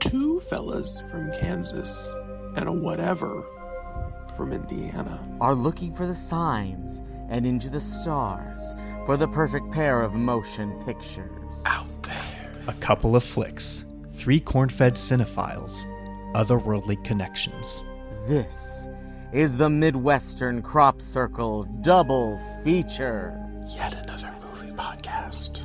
two fellas from Kansas and a whatever from Indiana are looking for the signs and into the stars for the perfect pair of motion pictures. out there. A couple of flicks, 3 corn-fed cinephiles, otherworldly connections. This is the Midwestern Crop Circle Double Feature. Yet another movie podcast.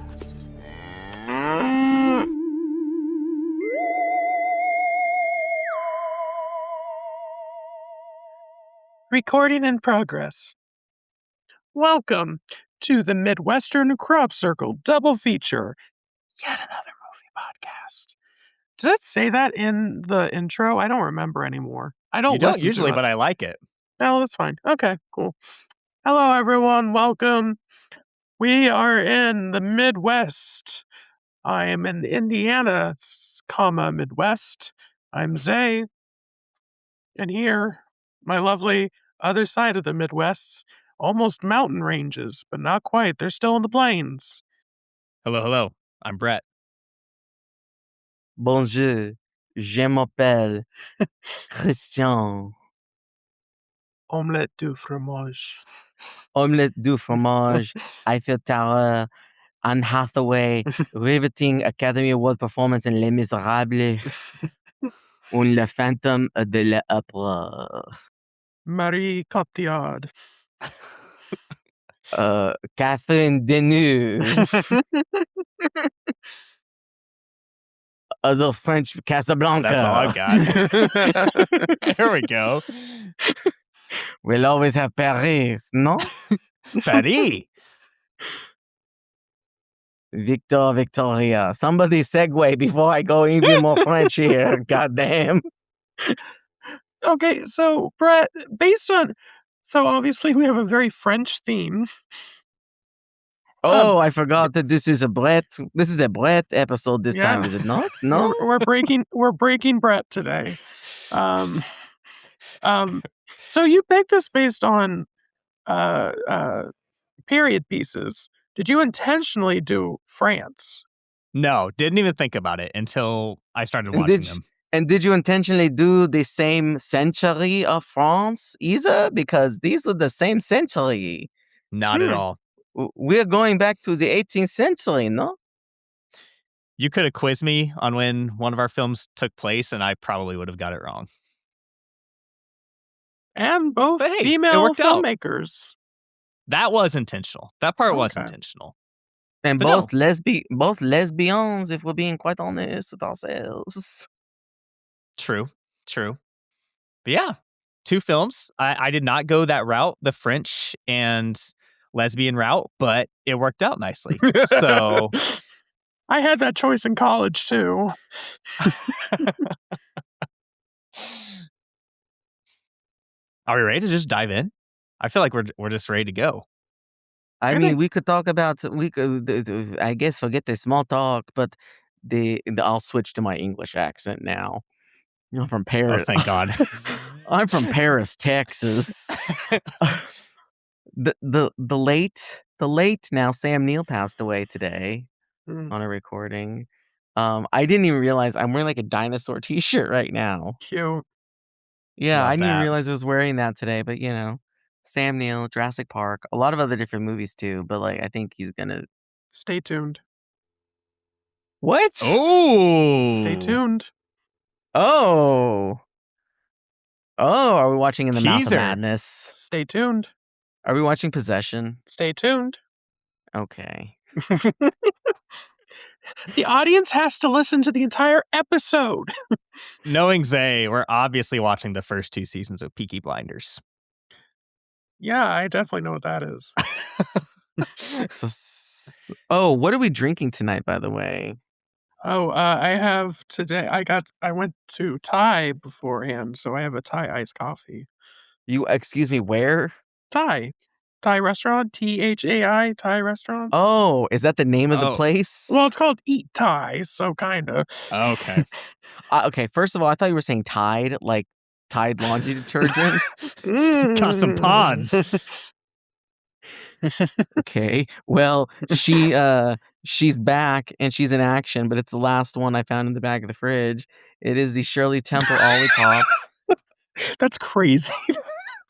Recording in progress. Welcome to the Midwestern Crop Circle Double Feature. Yet another movie podcast. Did it say that in the intro? I don't remember anymore. I don't You don't listen usually, to but I like it. Oh, that's fine. Okay, cool. Hello, everyone. Welcome. We are in the Midwest. I am in Indiana, Midwest. I'm Zay. And here, my lovely other side of the Midwest, almost mountain ranges, but not quite. They're still in the plains. Hello. I'm Brett. Bonjour, je m'appelle Christian. Omelette du fromage. Omelette du fromage, Eiffel Tower, Anne Hathaway, riveting Academy Award performance in Les Miserables, und Le Phantom de l'Opéra. Marie Cotillard. Catherine Deneuve, other French Casablanca. That's all I've got. There we go. We'll always have Paris, no? Paris. Victoria. Somebody segue before I go even more French here. Goddamn. Okay, so, Brett, so obviously we have a very French theme. Oh, I forgot that this is a Brett episode this Yeah. time, is it not? No? We're breaking Brett today. So you picked this based on period pieces. Did you intentionally do France? No, didn't even think about it until I started And watching them. And did you intentionally do the same century of France either? Because these were the same century. Not at all. We're going back to the 18th century, no? You could have quizzed me on when one of our films took place, and I probably would have got it wrong. And both But hey, it female worked out. filmmakers. That was intentional. That part was Okay. intentional. And But both lesbians, if we're being quite honest with ourselves. True. But yeah, 2 films. I did not go that route, the French and lesbian route, but it worked out nicely. So I had that choice in college too. are we ready to just dive in? I feel like we're just ready to go. I I mean, think- we could talk about, I guess, forget the small talk, but I'll switch to my English accent now. I'm from Oh, Paris. thank God. I'm from Paris, Texas. The late now Sam Neill passed away today Mm, on a recording. I didn't even realize I'm wearing like a dinosaur t-shirt right now. cute. Yeah, Love I didn't even that. realize I was wearing that today, but Sam Neill, Jurassic Park, a lot of other different movies too, but like I think he's gonna Stay tuned. What? Oh, Stay tuned. Oh, are we watching In the Mouth of Teaser. Madness? Stay tuned. Are we watching Possession? Stay tuned. Okay. The audience has to listen to the entire episode. Knowing Zay, we're obviously watching the first 2 seasons of Peaky Blinders. Yeah, I definitely know what that is. What are we drinking tonight, by the way? Oh, I have today. I went to Thai beforehand, so I have a Thai iced coffee. Excuse me, where? Thai restaurant, THAI Thai restaurant. Oh, is that the name of the Oh. place? Well, it's called Eat Thai, so kinda. Okay. Okay, first of all, I thought you were saying Tide, like Tide laundry detergent. Got some pods. Okay. Well, she She's back and she's in action, but it's the last one I found in the back of the fridge. It is the Shirley Temple Ollie Pop That's crazy.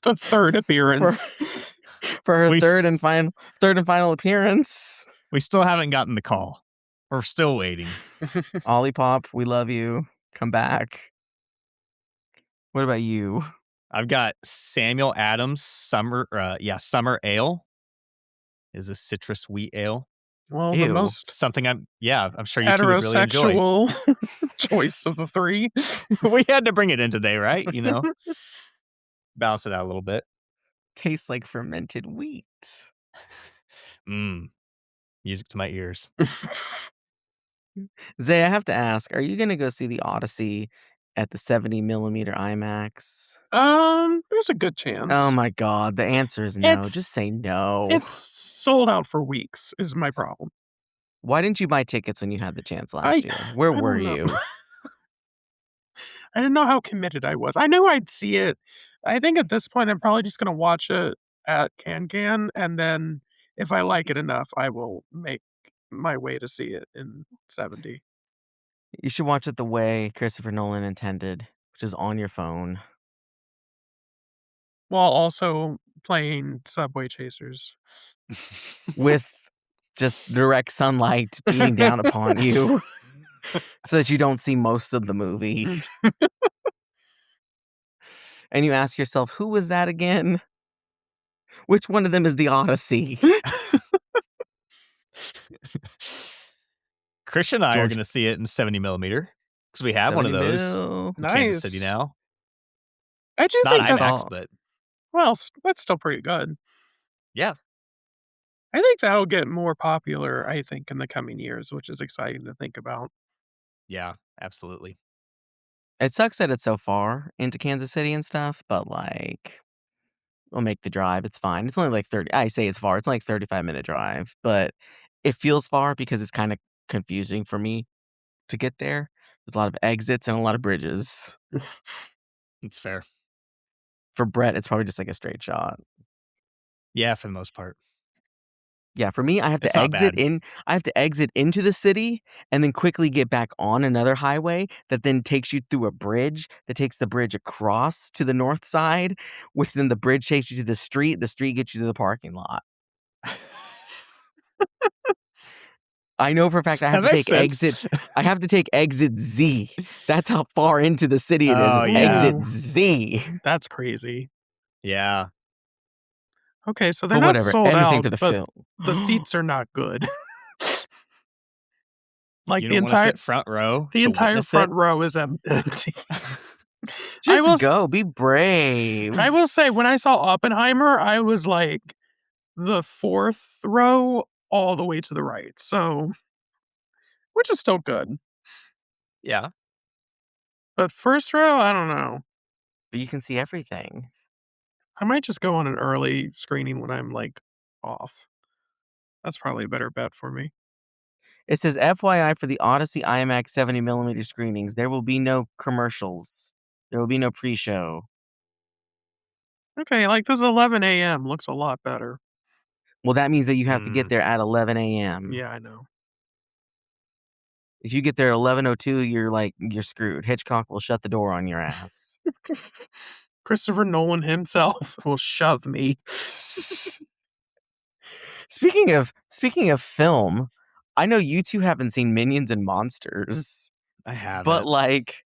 The third appearance. for her We third s- and final appearance. We still haven't gotten the call. We're still waiting. Ollie Pop, we love you. Come back. What about you? I've got Samuel Adams Summer Ale is a citrus wheat ale. Well, the Ew. most Something I'm sure you two would really enjoy. heterosexual choice of the three. We had to bring it in today, right? You know, balance it out a little bit. Tastes like fermented wheat. Music to my ears. Zay, I have to ask, are you going to go see the Odyssey at the 70mm IMAX? There's a good chance. Oh my God. The answer is no. It's- Just say no. It's sold out for weeks, is my problem. Why didn't you buy tickets when you had the chance last year? Where I were don't know. you? I didn't know how committed I was. I knew I'd see it. I think at this point, I'm probably just going to watch it at Can, and then if I like it enough, I will make my way to see it in 70. You should watch it the way Christopher Nolan intended, which is on your phone. While also playing Subway Chasers. With just direct sunlight beating down upon you so that you don't see most of the movie. And you ask yourself, who was that again? Which one of them is the Odyssey? Christian and I are George- going to see it in 70mm because we have one of 70 those mil. in Kansas City Nice. now. I do Not think IMAX. that's, IMAX, but well, that's still pretty good. yeah. I think that'll get more popular, I think, in the coming years, which is exciting to think about. Yeah, absolutely. It sucks that it's so far into Kansas City and stuff, but like, we'll make the drive. It's fine. It's only like 30. I say it's far. It's like 35-minute drive, but it feels far because it's kind of confusing for me to get there. There's a lot of exits and a lot of bridges. It's fair. For Brett, it's probably just like a straight shot. Yeah, for the most part. Yeah, for me, I have It's to not exit bad. in. I have to exit into the city and then quickly get back on another highway that then takes you through a bridge that takes the bridge across to the north side, which then the bridge takes you to the street. The street gets you to the parking lot. I know for a fact I have That to makes take sense. exit. I have to take exit Z. That's how far into the city it is. Oh, It's yeah. exit Z. That's crazy. Yeah. Okay, so they're But not whatever. sold Anything out, for the but film. the seats are not good. Like You the don't want to entire sit front row. the to entire witness front it? row is empty. Just will- go. Be brave. I will say, when I saw Oppenheimer, I was like the fourth row all the way to the right. So, which is still good. Yeah. But first row, I don't know. But you can see everything. I might just go on an early screening when I'm like off. That's probably a better bet for me. It says, FYI, for the Odyssey IMAX 70mm screenings, there will be no commercials. There will be no pre-show. Okay, like this 11 a.m. looks a lot better. Well, that means that you have to get there at 11 a.m. Yeah, I know. If you get there at 11:02, you're screwed. Hitchcock will shut the door on your ass. Christopher Nolan himself will shove me. Speaking of film, I know you two haven't seen Minions and Monsters, I have but it. like,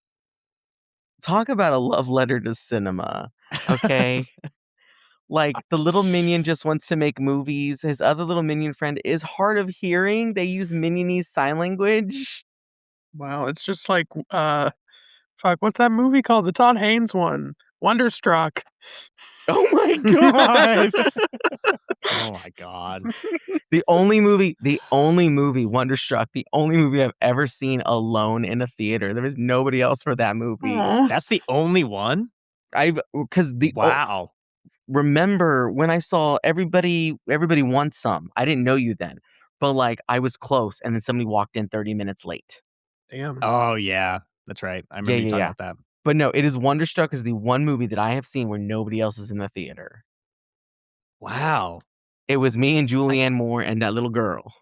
talk about a love letter to cinema, okay? Like, the little minion just wants to make movies. His other little minion friend is hard of hearing. They use Minionese sign language. Wow, it's just like fuck, what's that movie called? The Todd Haynes one. Wonderstruck. Oh my god. Oh my god. The only movie, Wonderstruck, the only movie I've ever seen alone in a theater. There was nobody else for that movie. Aw. That's the only one? Wow. Remember when I saw everybody wants some. I didn't know you then, but like I was close, and then somebody walked in 30 minutes late. Damn. Oh yeah. That's right. I remember you talking about that. But no, it is Wonderstruck is the one movie that I have seen where nobody else is in the theater. Wow. It was me and Julianne Moore and that little girl.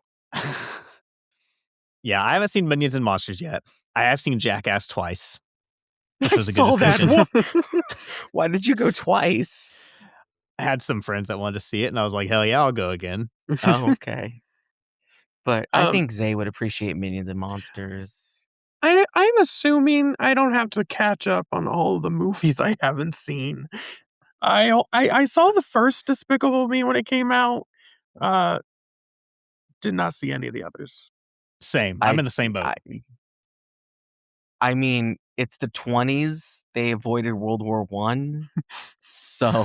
Yeah, I haven't seen Minions and Monsters yet. I have seen Jackass twice, which I was a good saw that decision. one. Why did you go twice? I had some friends that wanted to see it, and I was like, hell yeah, I'll go again. Oh, okay. But I Um, think Zay would appreciate Minions and Monsters. I'm assuming I don't have to catch up on all of the movies I haven't seen. I saw the first Despicable Me when it came out. Did not see any of the others. Same. I'm in the same boat. I mean, it's the 20s. They avoided World War One, so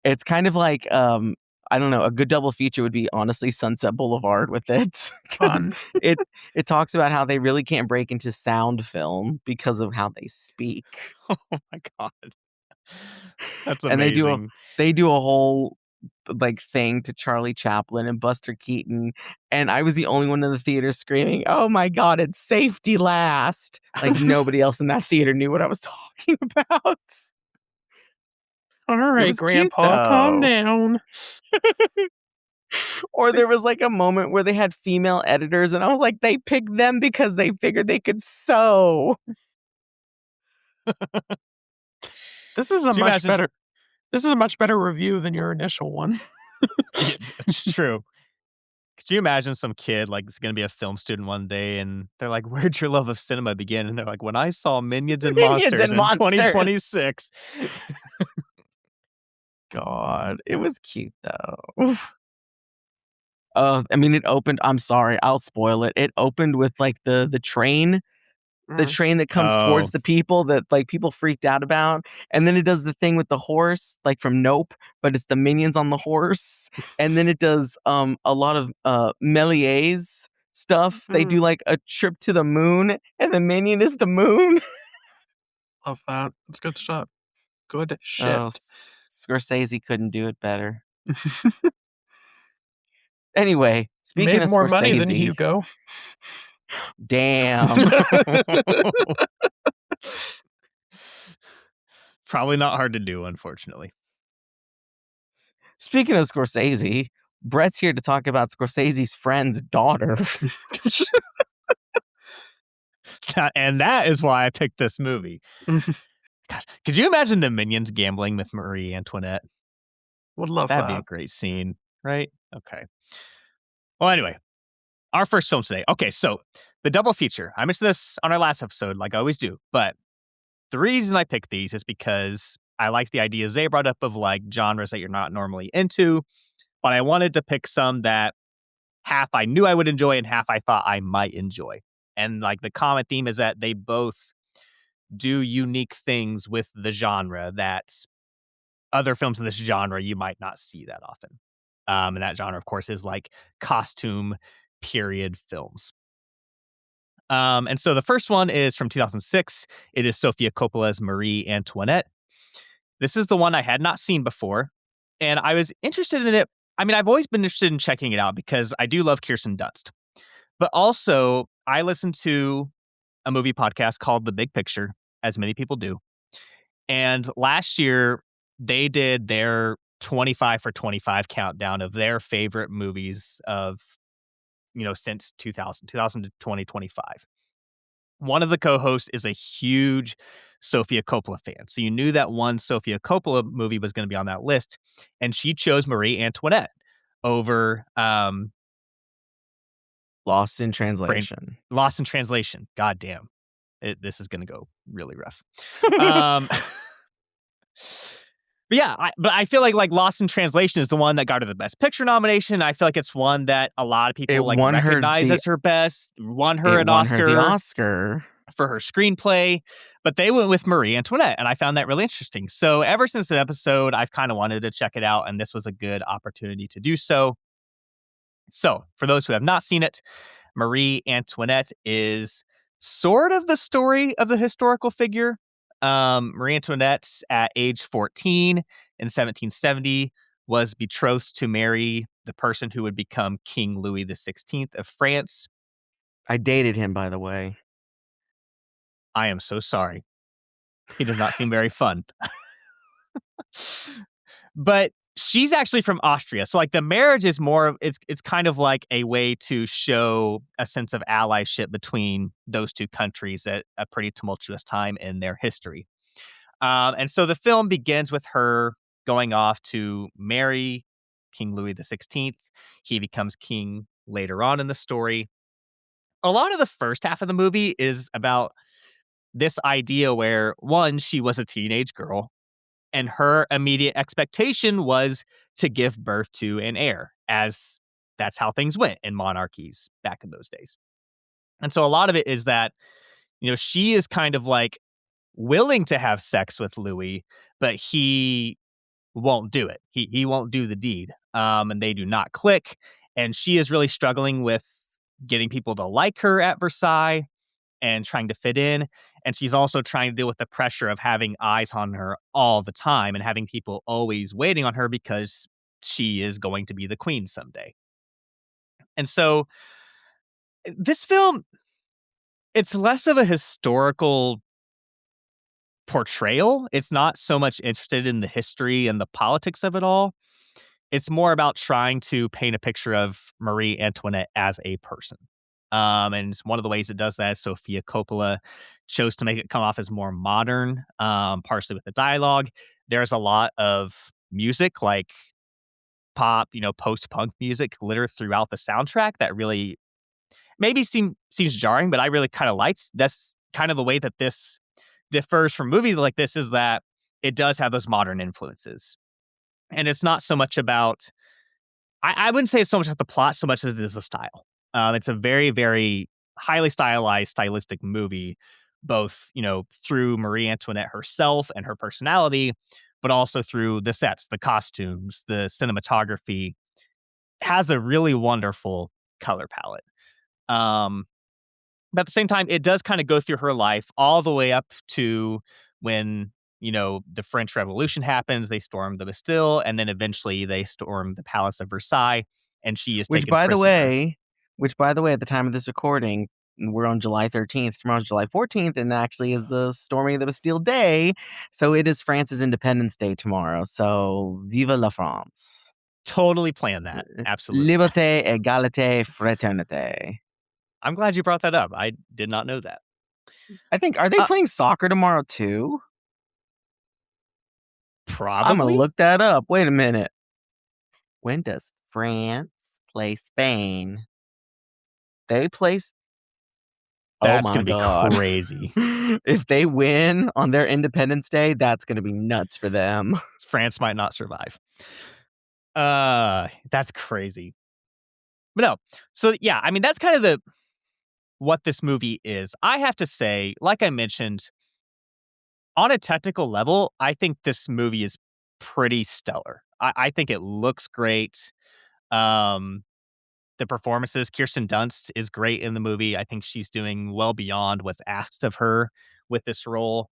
it's kind of like I don't know. A good double feature would be honestly Sunset Boulevard with it. 'Cause Fun. it talks about how they really can't break into sound film because of how they speak, Oh my god. That's and amazing. they do a whole like thing to Charlie Chaplin and Buster Keaton, and I was the only one in the theater screaming, "Oh my god, it's safety last!" Like nobody else in that theater knew what I was talking about. All It right, was cute Grandpa, calm though. down. Or there was like a moment where they had female editors, and I was like, they picked them because they figured they could sew. This is a Could you much imagine- better. This is a much better review than your initial one. It's true. Could you imagine some kid like is going to be a film student one day and they're like, where'd your love of cinema begin? And they're like, when I saw Minions and Minions Monsters and in Monsters. 2026. God, it was cute though. I mean, it opened. I'm sorry, I'll spoil it. It opened with like the train. The Mm. train that comes Oh. towards the people that like people freaked out about, and then it does the thing with the horse like from Nope, but it's the minions on the horse, and then it does a lot of Méliès stuff. They do like a trip to the moon, and the minion is the moon. Love that. It's good shit. Good shit. Oh, Scorsese couldn't do it better. Anyway, speaking Made of more Scorsese, money than Hugo. damn. Probably not hard to do, unfortunately. Speaking of Scorsese, Brett's here to talk about Scorsese's friend's daughter. And that is why I picked this movie. God, could you imagine the Minions gambling with Marie Antoinette? Would love That'd be that. a great scene, right? Okay. Well, anyway, our first film today. Okay, so the double feature. I mentioned this on our last episode, like I always do, but the reason I picked these is because I like the ideas they brought up of like genres that you're not normally into, but I wanted to pick some that half I knew I would enjoy and half I thought I might enjoy. And like the common theme is that they both do unique things with the genre that other films in this genre you might not see that often. And that genre, of course, is like costume period films. And so the first one is from 2006. It is Sofia Coppola's Marie Antoinette. This is the one I had not seen before, and I was interested in it. I mean, I've always been interested in checking it out because I do love Kirsten Dunst. But also, I listen to a movie podcast called The Big Picture, as many people do. And last year, they did their 25 for 25 countdown of their favorite movies of, since 2000 to 2025. One of the co-hosts is a huge Sofia Coppola fan. So you knew that one Sofia Coppola movie was going to be on that list. And she chose Marie Antoinette over Lost in Translation. Lost in Translation. God damn. This is going to go really rough. But yeah, I feel like Lost in Translation is the one that got her the Best Picture nomination. I feel like it's one that a lot of people recognize as her best. Won her an Oscar. Her the Oscar for her screenplay, but they went with Marie Antoinette, and I found that really interesting. So ever since that episode, I've kind of wanted to check it out, and this was a good opportunity to do so. So for those who have not seen it, Marie Antoinette is sort of the story of the historical figure. Marie Antoinette, at age 14 in 1770, was betrothed to marry the person who would become King Louis XVI of France. I dated him, by the way. I am so sorry. He does not seem very fun. But She's actually from Austria. So like the marriage is more, it's kind of like a way to show a sense of allyship between those two countries at a pretty tumultuous time in their history. And so the film begins with her going off to marry King Louis XVI. He becomes king later on in the story. A lot of the first half of the movie is about this idea where, one, she was a teenage girl, and her immediate expectation was to give birth to an heir, as that's how things went in monarchies back in those days. And so a lot of it is that, she is kind of like willing to have sex with Louis, but he won't do it. He won't do the deed. And they do not click. And she is really struggling with getting people to like her at Versailles and trying to fit in. And she's also trying to deal with the pressure of having eyes on her all the time and having people always waiting on her because she is going to be the queen someday. And so this film, it's less of a historical portrayal. It's not so much interested in the history and the politics of it all. It's more about trying to paint a picture of Marie Antoinette as a person. And one of the ways it does that is Sofia Coppola chose to make it come off as more modern, partially with the dialogue. There's a lot of music, like pop, post-punk music littered throughout the soundtrack that really maybe seems jarring, but I really kind of liked. That's kind of the way that this differs from movies like this, is that it does have those modern influences. And it's not so much about, I wouldn't say it's so much about the plot so much as it is the style. It's a very, very highly stylized, stylistic movie, both, through Marie Antoinette herself and her personality, but also through the sets, the costumes, the cinematography. Has a really wonderful color palette. But at the same time, it does kind of go through her life all the way up to when, the French Revolution happens. They storm the Bastille, and then eventually they storm the Palace of Versailles, and she is taken prisoner. Which, by the way, at the time of this recording, we're on July 13th. Tomorrow's July 14th, and actually is the storming of the Bastille Day. So it is France's Independence Day tomorrow. So vive la France. Totally planned that. Absolutely. Liberté, égalité, fraternité. I'm glad you brought that up. I did not know that. I think, are they playing soccer tomorrow too? Probably. I'm going to look that up. Wait a minute. When does France play Spain? They play. That's oh my going to be God. crazy. If they win on their Independence Day, that's going to be nuts for them. France might not survive. That's crazy. But no. So yeah, I mean, that's kind of what this movie is. I have to say, like I mentioned, on a technical level, I think this movie is pretty stellar. I think it looks great. The performances, Kirsten Dunst is great in the movie. I think she's doing well beyond what's asked of her with this role.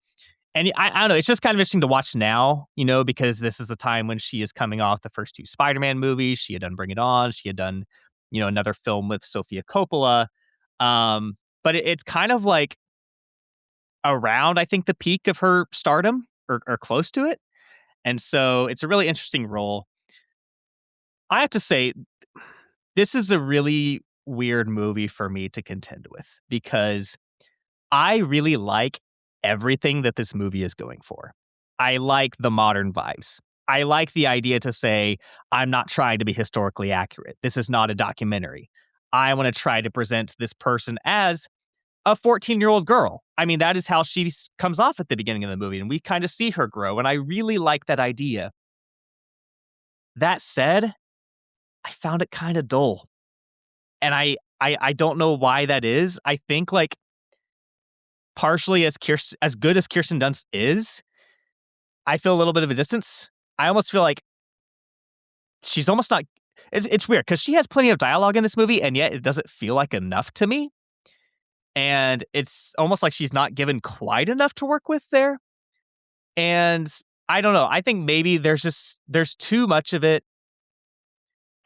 And I don't know, it's just kind of interesting to watch now, because this is the time when she is coming off the first two Spider-Man movies. She had done Bring It On. She had done, another film with Sofia Coppola. But it's kind of like around, I think, the peak of her stardom or close to it. And so it's a really interesting role. I have to say, this is a really weird movie for me to contend with because I really like everything that this movie is going for. I like the modern vibes. I like the idea to say, I'm not trying to be historically accurate. This is not a documentary. I want to try to present this person as a 14-year-old girl. I mean, that is how she comes off at the beginning of the movie, and we kind of see her grow, and I really like that idea. That said, I found it kind of dull. And I don't know why that is. I think, like, partially as good as Kirsten Dunst is, I feel a little bit of a distance. I almost feel like she's almost not. It's weird because she has plenty of dialogue in this movie, and yet it doesn't feel like enough to me. And it's almost like she's not given quite enough to work with there. And I don't know. I think maybe there's too much of it.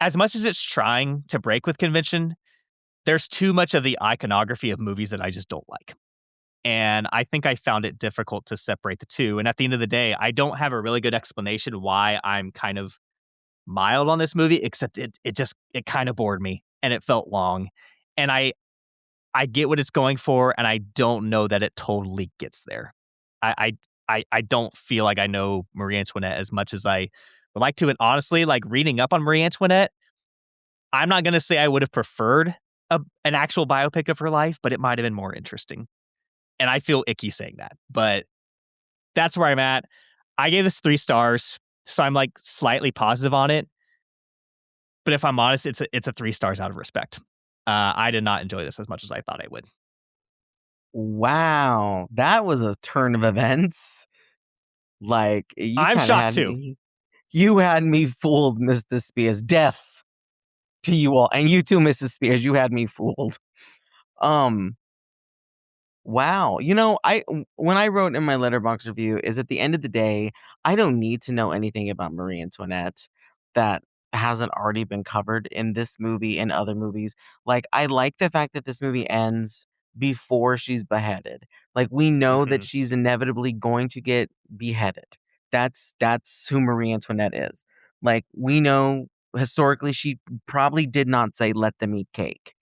As much as it's trying to break with convention, there's too much of the iconography of movies that I just don't like. And I think I found it difficult to separate the two. And at the end of the day, I don't have a really good explanation why I'm kind of mild on this movie, except it kind of bored me and it felt long. And I get what it's going for, and I don't know that it totally gets there. I don't feel like I know Marie Antoinette as much as I would like to. And honestly, like reading up on Marie Antoinette, I'm not going to say I would have preferred an actual biopic of her life, but it might have been more interesting. And I feel icky saying that, but that's where I'm at. I gave this 3 stars, so I'm like slightly positive on it. But if I'm honest, it's a 3 stars out of respect. I did not enjoy this as much as I thought I would. Wow, that was a turn of events. Like you I'm kind of shocked had too. me. You had me fooled, Mr. Spears. Death to you all, and you too, Mrs. Spears. You had me fooled. Wow. When I wrote in my letterbox review is at the end of the day, I don't need to know anything about Marie Antoinette that hasn't already been covered in this movie and other movies. Like, I like the fact that this movie ends before she's beheaded. Like, we know that she's inevitably going to get beheaded. That's who Marie Antoinette is. Like, we know historically she probably did not say let them eat cake.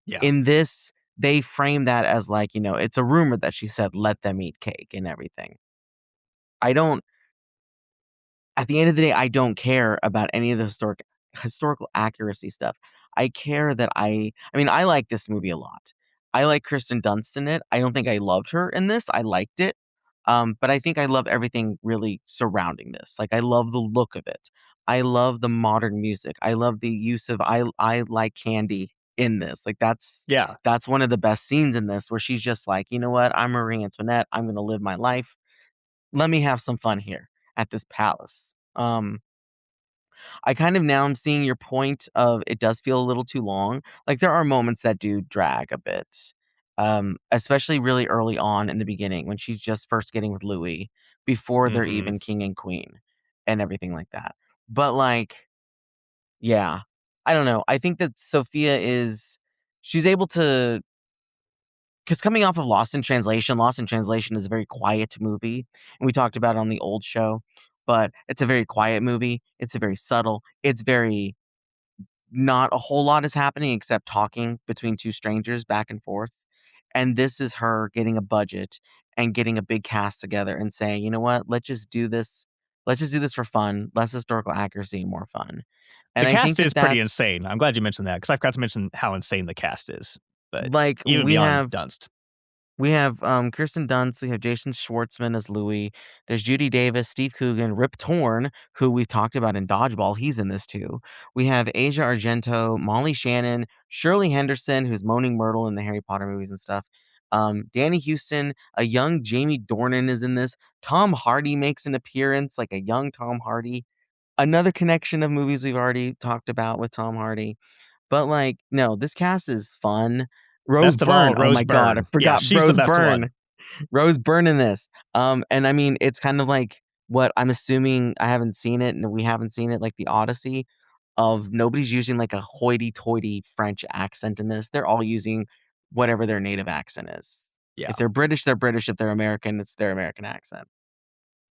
Yeah. In this, they frame that as like, it's a rumor that she said, let them eat cake and everything. At the end of the day, I don't care about any of the historical accuracy stuff. I care that I like this movie a lot. I like Kirsten Dunst in it. I don't think I loved her in this. I liked it. But I think I love everything really surrounding this. Like, I love the look of it. I love the modern music. I love the use of I like candy in this. Like, that's one of the best scenes in this where she's just like, you know what? I'm Marie Antoinette. I'm going to live my life. Let me have some fun here at this palace. I kind of now am seeing your point of it does feel a little too long. Like, there are moments that do drag a bit. Especially really early on in the beginning when she's just first getting with Louis before they're even king and queen and everything like that. But like, yeah, I don't know. I think that she's able to, because coming off of Lost in Translation is a very quiet movie. And we talked about it on the old show, but it's a very quiet movie. It's a very subtle. It's very, not a whole lot is happening except talking between 2 strangers back and forth. And this is her getting a budget and getting a big cast together and saying, you know what, let's just do this. Let's just do this for fun, less historical accuracy, and more fun. And The I think cast that is pretty that's insane. I'm glad you mentioned that because I forgot to mention how insane the cast is. But like even beyond Dunst. We have Kirsten Dunst, we have Jason Schwartzman as Louis. There's Judy Davis, Steve Coogan, Rip Torn, who we've talked about in Dodgeball. He's in this too. We have Asia Argento, Molly Shannon, Shirley Henderson, who's Moaning Myrtle in the Harry Potter movies and stuff. Danny Houston, a young Jamie Dornan is in this. Tom Hardy makes an appearance, like a young Tom Hardy. Another connection of movies we've already talked about with Tom Hardy. But like, no, this cast is fun. Rose Best of all, Byrne. Oh Rose my God, I Byrne. Yeah, forgot she's the Rose best Byrne. one. Rose Byrne in this. And I mean, it's kind of like what I'm assuming, I haven't seen it and we haven't seen it, like the Odyssey, of nobody's using like a hoity-toity French accent in this. They're all using whatever their native accent is. Yeah. If they're British, they're British. If they're American, it's their American accent.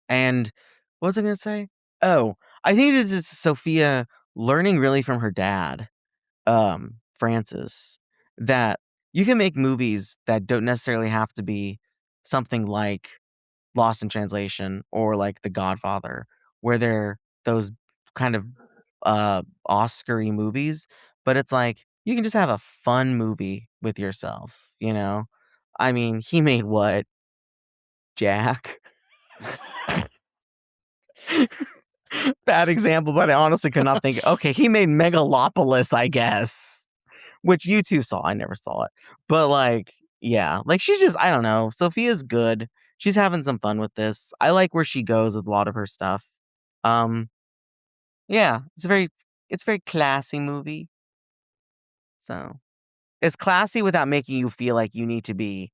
And what was I going to say? Oh, I think this is Sofia learning really from her dad, Francis, that you can make movies that don't necessarily have to be something like Lost in Translation or like The Godfather, where they're those kind of Oscar-y movies, but it's like you can just have a fun movie with yourself, you know? I mean, he made what? Jack? Bad example, but I honestly could not think. Okay, he made Megalopolis, I guess, which you two saw. I never saw it, but like, yeah, like she's just, I don't know. Sophia's good. She's having some fun with this. I like where she goes with a lot of her stuff. Yeah, it's a very classy movie. So it's classy without making you feel like you need to be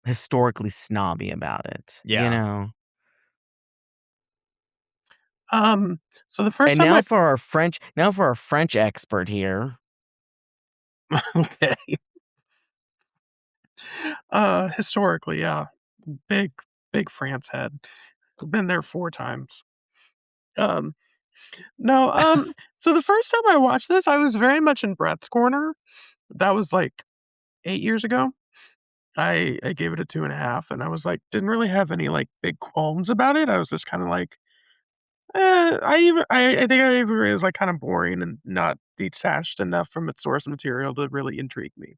historically snobby about it. You Yeah. know. So the first And time now for our French expert here. okay. Historically, yeah. Big France head. Been there 4 times. No, so the first time I watched this, I was very much in Brett's corner. That was like 8 years ago. I gave it a 2.5, and I was like, didn't really have any like big qualms about it. I was just kind of like, I think I agree it was like kind of boring and not detached enough from its source material to really intrigue me.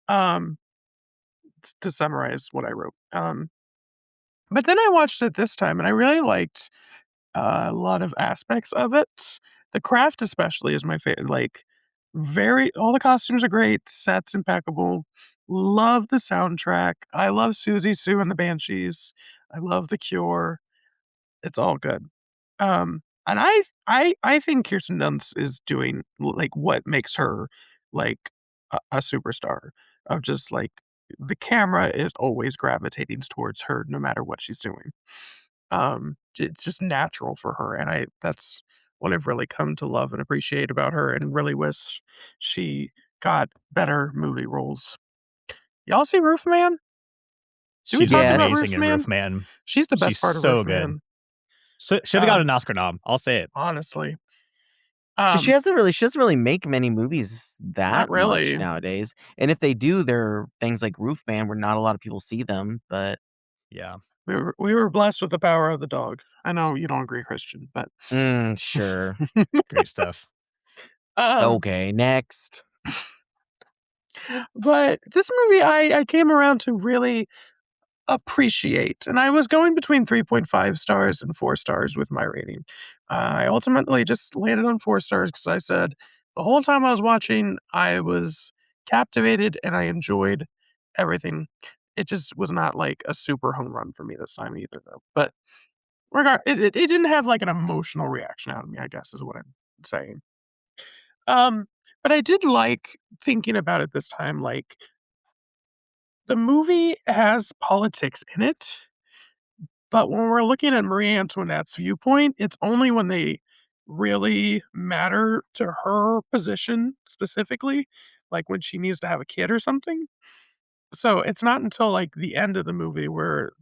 Um, to summarize what I wrote. But then I watched it this time, and I really liked a lot of aspects of it. The craft, especially, is my favorite. Like, all the costumes are great, sets impeccable. Love the soundtrack. I love Susie Sue and the Banshees. I love The Cure. It's all good. And I think Kirsten Dunst is doing like what makes her like a superstar. Of just like the camera is always gravitating towards her, no matter what she's doing. It's just natural for her, and that's what I've really come to love and appreciate about her, and really wish she got better movie roles. Y'all see Roof Man? Did we She's talk about amazing Roof in Man? Roof Man. She's the She's best part of so Roof good. Man, So should have got Um, an Oscar nom. I'll say it. honestly. 'Cause she Um, doesn't really make many movies not that much really. nowadays. And if they do, they're things like Roof Man where not a lot of people see them, but Yeah. We were blessed with the power of the dog. I know you don't agree, Christian, but sure. Great stuff. Okay, next. but this movie I came around to really appreciate, and I was going between 3.5 stars and 4 stars with my rating. I ultimately just landed on 4 stars because I said the whole time I was watching, I was captivated and I enjoyed everything. It just was not like a super home run for me this time either, though. But it didn't have like an emotional reaction out of me, I guess, is what I'm saying. Um, but I did like thinking about it this time. Like the movie has politics in it, but when we're looking at Marie Antoinette's viewpoint, it's only when they really matter to her position specifically, like when she needs to have a kid or something. So it's not until like the end of the movie where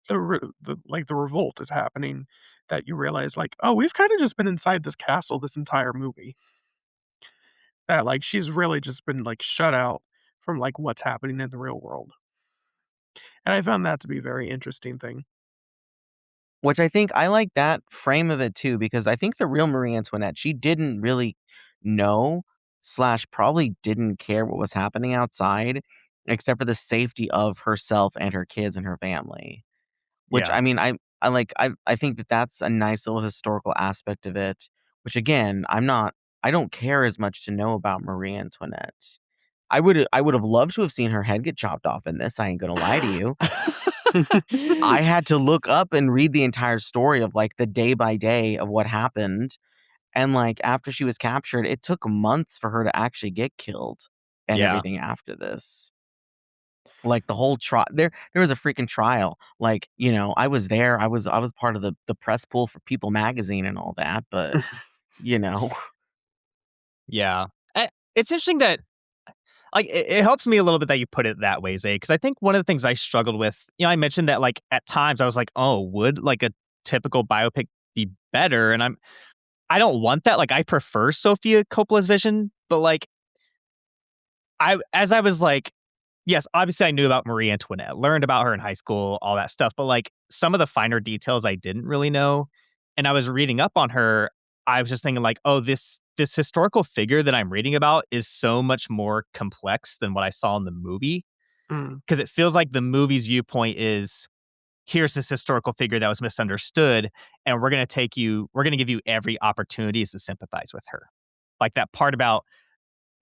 the revolt is happening that you realize like, oh, we've kind of just been inside this castle this entire movie. That like she's really just been like shut out from like what's happening in the real world. And I found that to be a very interesting thing. Which I think I like that frame of it too, because I think the real Marie Antoinette, she didn't really know slash probably didn't care what was happening outside, except for the safety of herself and her kids and her family. Which Yeah. I mean, I think that that's a nice little historical aspect of it. Which again, I don't care as much to know about Marie Antoinette. I would have loved to have seen her head get chopped off in this. I ain't gonna lie to you. I had to look up and read the entire story of like the day by day of what happened. And like after she was captured, it took months for her to actually get killed and Yeah. everything after this. Like the whole trial, there was a freaking trial. Like, you know, I was there. I was part of the press pool for People magazine and all that, but you know. Yeah. It's interesting that like it helps me a little bit that you put it that way, Zay, because I think one of the things I struggled with, I mentioned that like at times I was like, oh, would like a typical biopic be better? And I don't want that. Like I prefer Sofia Coppola's vision, but like as I was like, yes, obviously I knew about Marie Antoinette, learned about her in high school, all that stuff, but like some of the finer details I didn't really know. And I was reading up on her. I was just thinking like, oh, this historical figure that I'm reading about is so much more complex than what I saw in the movie. Mm. Because it feels like the movie's viewpoint is here's this historical figure that was misunderstood, and we're going to give you every opportunity to sympathize with her. Like that part about,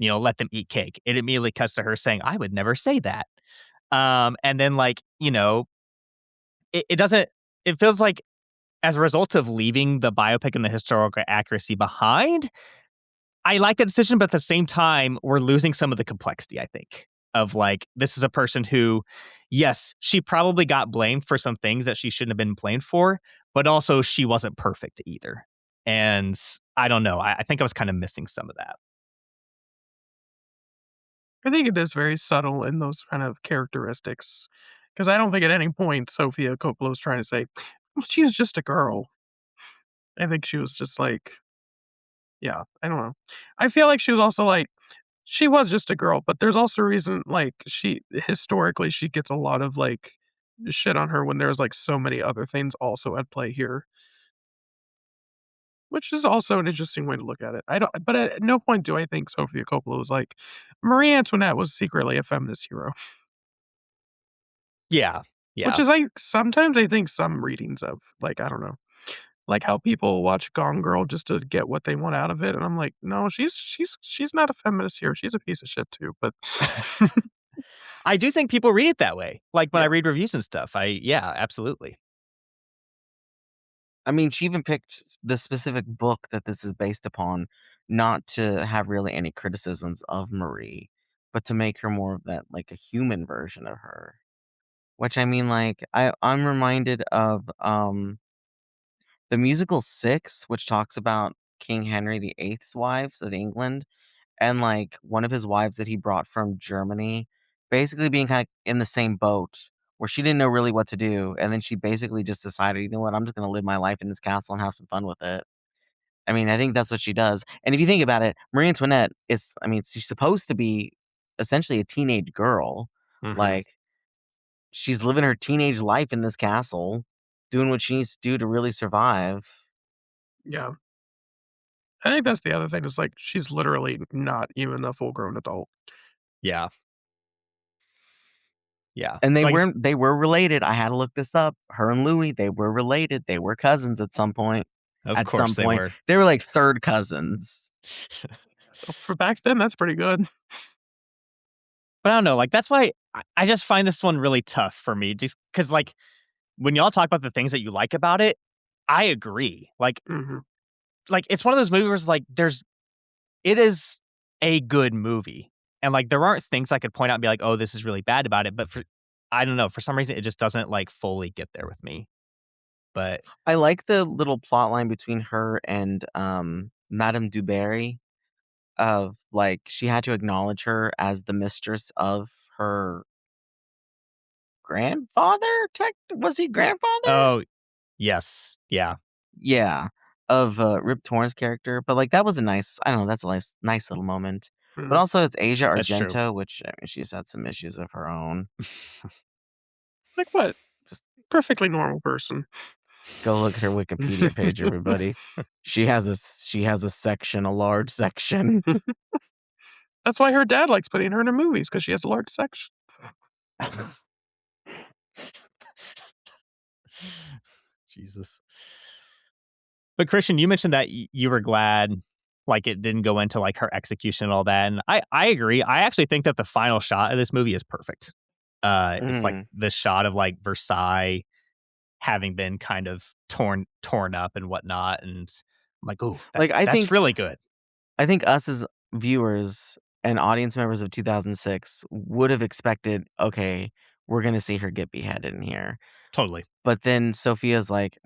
let them eat cake. It immediately cuts to her saying, I would never say that. And then like, it doesn't, it feels like as a result of leaving the biopic and the historical accuracy behind, I like the decision, but at the same time, we're losing some of the complexity, I think, of like, this is a person who, yes, she probably got blamed for some things that she shouldn't have been blamed for, but also she wasn't perfect either. And I don't know. I think I was kind of missing some of that. I think it is very subtle in those kind of characteristics. Because I don't think at any point Sofia Coppola was trying to say, well, she's just a girl. I think she was just like, yeah, I don't know. I feel like she was also like, she was just a girl, but there's also a reason, like, historically, she gets a lot of, like, shit on her when there's, like, so many other things also at play here, which is also an interesting way to look at it. I don't, but at no point do I think Sofia Coppola was like, Marie Antoinette was secretly a feminist hero, Yeah. which Yeah. is, like, sometimes I think some readings of, like, I don't know, like how people watch Gone Girl just to get what they want out of it, and I'm like, no, she's not a feminist hero. She's a piece of shit too, but I do think people read it that way. Like when I yeah. read reviews and stuff. Yeah, absolutely. I mean, she even picked the specific book that this is based upon, not to have really any criticisms of Marie, but to make her more of that, like a human version of her. Which I mean, like, I'm reminded of the musical Six, which talks about King Henry VIII's wives of England, and like one of his wives that he brought from Germany, basically being kind of in the same boat where she didn't know really what to do, and then she basically just decided, you know what, I'm just gonna live my life in this castle and have some fun with it. I mean, I think that's what she does. And if you think about it, Marie Antoinette is, I mean, she's supposed to be essentially a teenage girl. Mhm. Like, she's living her teenage life in this castle, doing what she needs to do to really survive. Yeah. I think that's the other thing is, like, she's literally not even a full-grown adult. Yeah. Yeah. And Like, they were related. I had to look this up. Her and Louis, they were related. They were cousins at some point. of At course some they point. were. They were like third cousins. For back then, that's pretty good. But I don't know. Like, that's why I just find this one really tough for me. Just because, like, when y'all talk about the things that you like about it, I agree. Mhm. Like it's one of those movies where it's like it is a good movie. And like there aren't things I could point out and be like, oh, this is really bad about it. But I don't know, for some reason it just doesn't like fully get there with me. But I like the little plot line between her and Madame Du Barry of like she had to acknowledge her as the mistress of her grandfather. Was he grandfather? oh yes. Yeah. Yeah, of Rip Torn's character. But like that was a nice. I don't know. That's a nice little moment. But Mhm. also it's Asia That's true. Argento, which I mean, she's had some issues of her own. Like what? Just Perfectly normal person. go look at her Wikipedia page, everybody. She has a section, a large section. That's why her dad likes putting her in her movies, because she has a large section. Jesus. But Christian, you mentioned that you were glad like it didn't go into like her execution and all that. And I agree. I actually think that the final shot of this movie is perfect. It's like Mm. the shot of like Versailles having been kind of torn up and whatnot. And I'm like, oh, Like that's really good. I think us as viewers and audience members of 2006 would have expected, okay, we're gonna see her get beheaded in here. Totally. But then Sophia's like,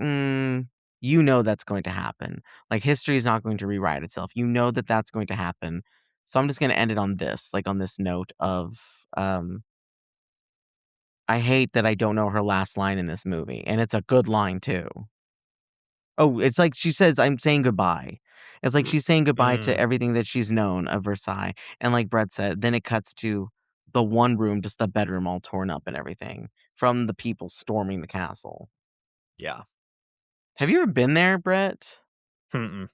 you know that's going to happen. Like history is not going to rewrite itself. You know that that's going to happen. So I'm just going to end it on this, like on this note of, I hate that I don't know her last line in this movie, and it's a good line too. Oh, it's like she says, "I'm saying goodbye." It's like she's saying goodbye to Mm, everything that she's known of Versailles, and like Brett said, then it cuts to the one room, just the bedroom all torn up and everything from the people storming the castle. yeah. Have you ever been there, Brett? Mm-mm.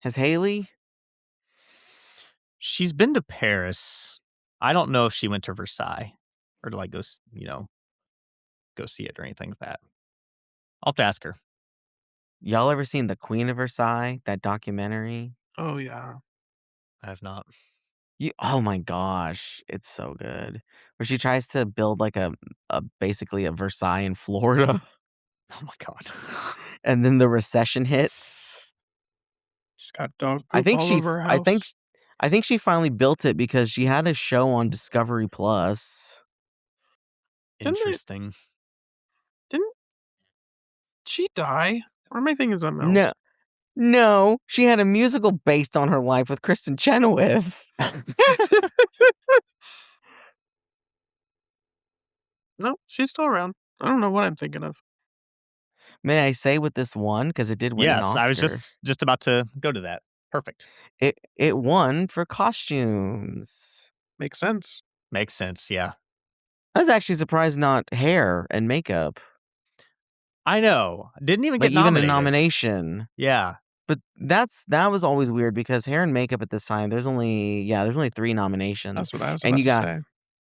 Has Haley? She's been to Paris. I don't know if she went to Versailles or to like go see it or anything like that. I'll have to ask her. Y'all ever seen The Queen of Versailles, that documentary? Oh, yeah. I have not. Oh my gosh, it's so good. Where she tries to build like a basically a Versailles in Florida, Oh my god. and then the recession hits. She's got dog I poop think all she over her I think house. I think she finally built it because she had a show on Discovery Plus. Didn't Interesting. didn't she die? Or am I thinking something No, else? no, she had a musical based on her life with Kristen Chenoweth. No, she's still around. I don't know what I'm thinking of. May I say what this won? Because it did win an Yes, Oscar. I was just about to go to that. Perfect. It won for costumes. Makes sense. Makes sense. Yeah. I was actually surprised not hair and makeup. I know. Didn't even Like, get even nominated. a nomination. Yeah. But that was always weird because hair and makeup at this time, there's only 3 nominations. That's what I was And about to say.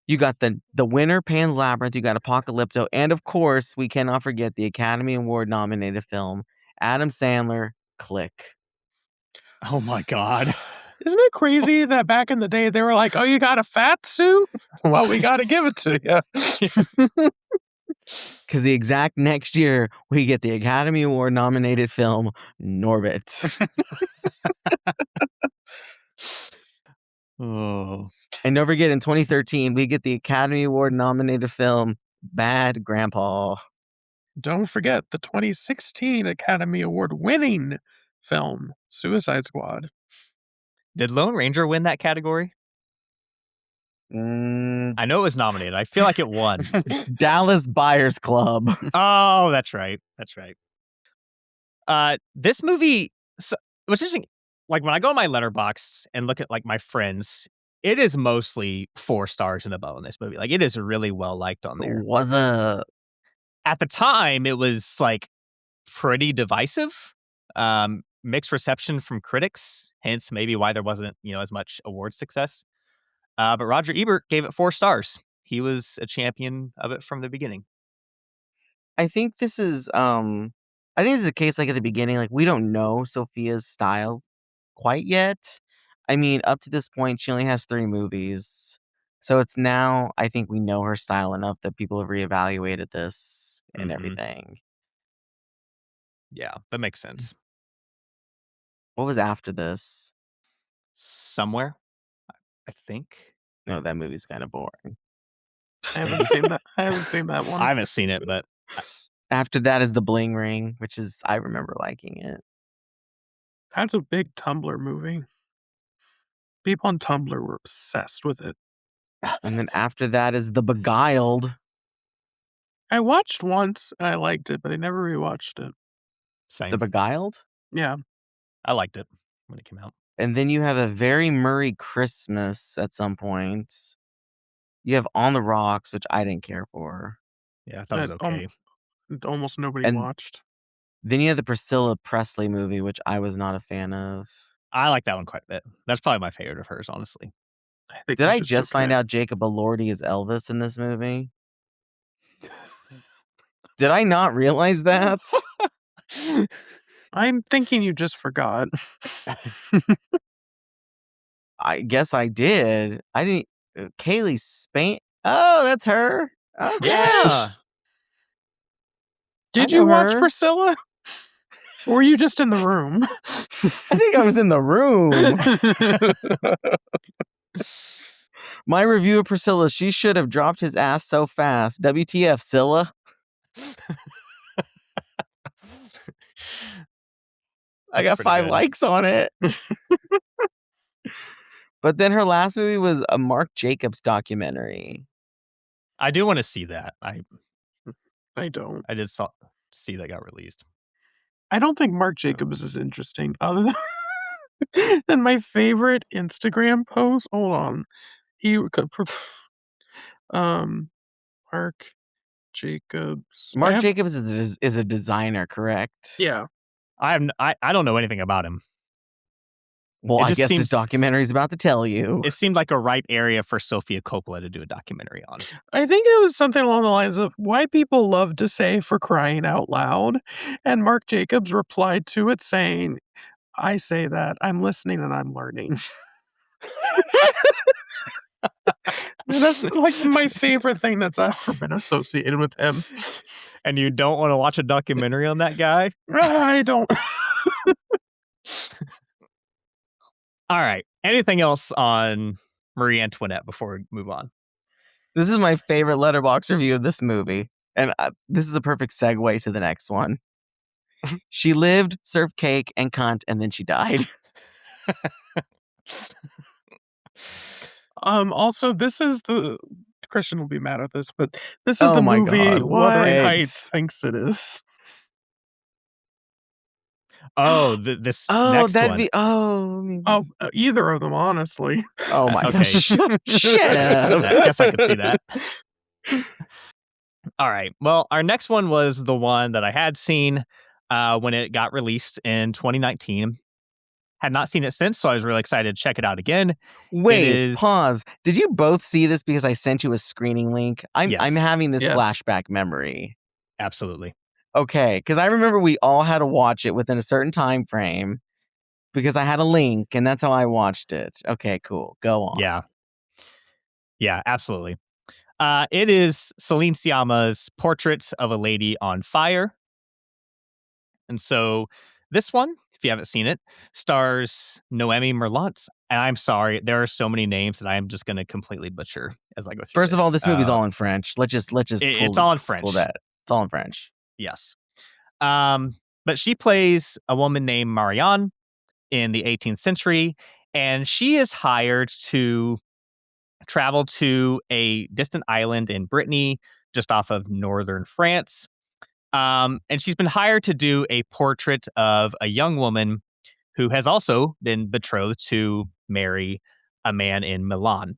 you got the winner, Pan's Labyrinth, you got Apocalypto, and of course, we cannot forget the Academy Award nominated film, Adam Sandler, Click. Oh my God. Isn't it crazy that back in the day they were like, "Oh, you got a fat suit? Well, we got to give it to you." Because the exact next year, we get the Academy Award nominated film, Norbit. Oh. And don't forget, in 2013, we get the Academy Award nominated film, Bad Grandpa. Don't forget the 2016 Academy Award winning film, Suicide Squad. Did Lone Ranger win that category? I know it was nominated. I feel like it won. Dallas Buyers Club. Oh, that's right. That's right. This movie, what's interesting, like when I go on my Letterboxd and look at like my friends, it is mostly 4 stars and above in this movie. Like it is really well liked on there. At the time, it was like pretty divisive. Mixed reception from critics, hence maybe why there wasn't, as much award success. But Roger Ebert gave it 4 stars. He was a champion of it from the beginning. I think this is a case like at the beginning, like we don't know Sofia's style quite yet. I mean, up to this point, she only has 3 movies. So it's now, I think we know her style enough that people have reevaluated this and everything. Yeah, that makes sense. What was after this? Somewhere, I think. No, that movie's kind of boring. I haven't seen that. I haven't seen that one. I haven't seen it, but After that is The Bling Ring, which is, I remember liking it. That's a big Tumblr movie. People on Tumblr were obsessed with it. And then after that is The Beguiled. I watched once and I liked it, but I never rewatched it. same. The Beguiled? Yeah. I liked it when it came out. And then you have a very Murray Christmas at some point. You have On the Rocks, which I didn't care for. Yeah, I thought it was okay. Almost nobody And- watched. Then you have the Priscilla Presley movie, which I was not a fan of. I like that one quite a bit. That's probably my favorite of hers, honestly. I think Did it's I just okay. find out Jacob Elordi is Elvis in this movie? Did I not realize that? I'm thinking you just forgot. I guess I did. I didn't. Kaylee Spain. Oh, that's her. Okay. Yeah. Did I you know watch her. Priscilla? Or were you just in the room? I think I was in the room. My review of Priscilla, she should have dropped his ass so fast. WTF, Scylla? I got pretty 5 good. likes on it. But then her last movie was a Mark Jacobs documentary. I do want to see that. I don't. did see that got released. I don't think Mark Jacobs is interesting other than my favorite Instagram post. Hold on. Mark Jacobs. Mark Jacobs is a designer, correct? Yeah. I don't know anything about him. Well, It I just guess this seems- documentary is about to tell you. It seemed like a ripe area for Sofia Coppola to do a documentary on. I think it was something along the lines of white people love to say for crying out loud. And Mark Jacobs replied to it saying, I say that. I'm listening and I'm learning. That's like my favorite thing that's ever been associated with him. And you don't want to watch a documentary on that guy? I don't. All right. Anything else on Marie Antoinette before we move on? This is my favorite Letterboxd review of this movie. And this is a perfect segue to the next one. She lived, served cake, and cunt, and then she died. Also, this is the Christian will be mad at this, but this is Oh the my movie God, Wuthering what? Heights thinks it is. Oh, this Oh, next that'd one. be Oh, either of them, honestly. oh my Okay. gosh. Shut up. Guess I could see that. All right. Well, our next one was the one that I had seen when it got released in 2019. Had not seen it since, so I was really excited to check it out again. Wait, pause. Did you both see this because I sent you a screening link? I'm Yes. having this Yes. flashback memory. Absolutely. Okay, because I remember we all had to watch it within a certain time frame because I had a link and that's how I watched it. Okay, cool. Go on. Yeah. Yeah, absolutely. It is Céline Sciamma's Portrait of a Lady on Fire. And so this one, if you haven't seen it, stars Noemi Merlant. And I'm sorry, there are so many names that I am just going to completely butcher as I go through. First of all, this movie's all in French. Let's just it's all in French. pull that. It's all in French. Yes. But she plays a woman named Marianne in the 18th century, and she is hired to travel to a distant island in Brittany, just off of northern France. And she's been hired to do a portrait of a young woman who has also been betrothed to marry a man in Milan.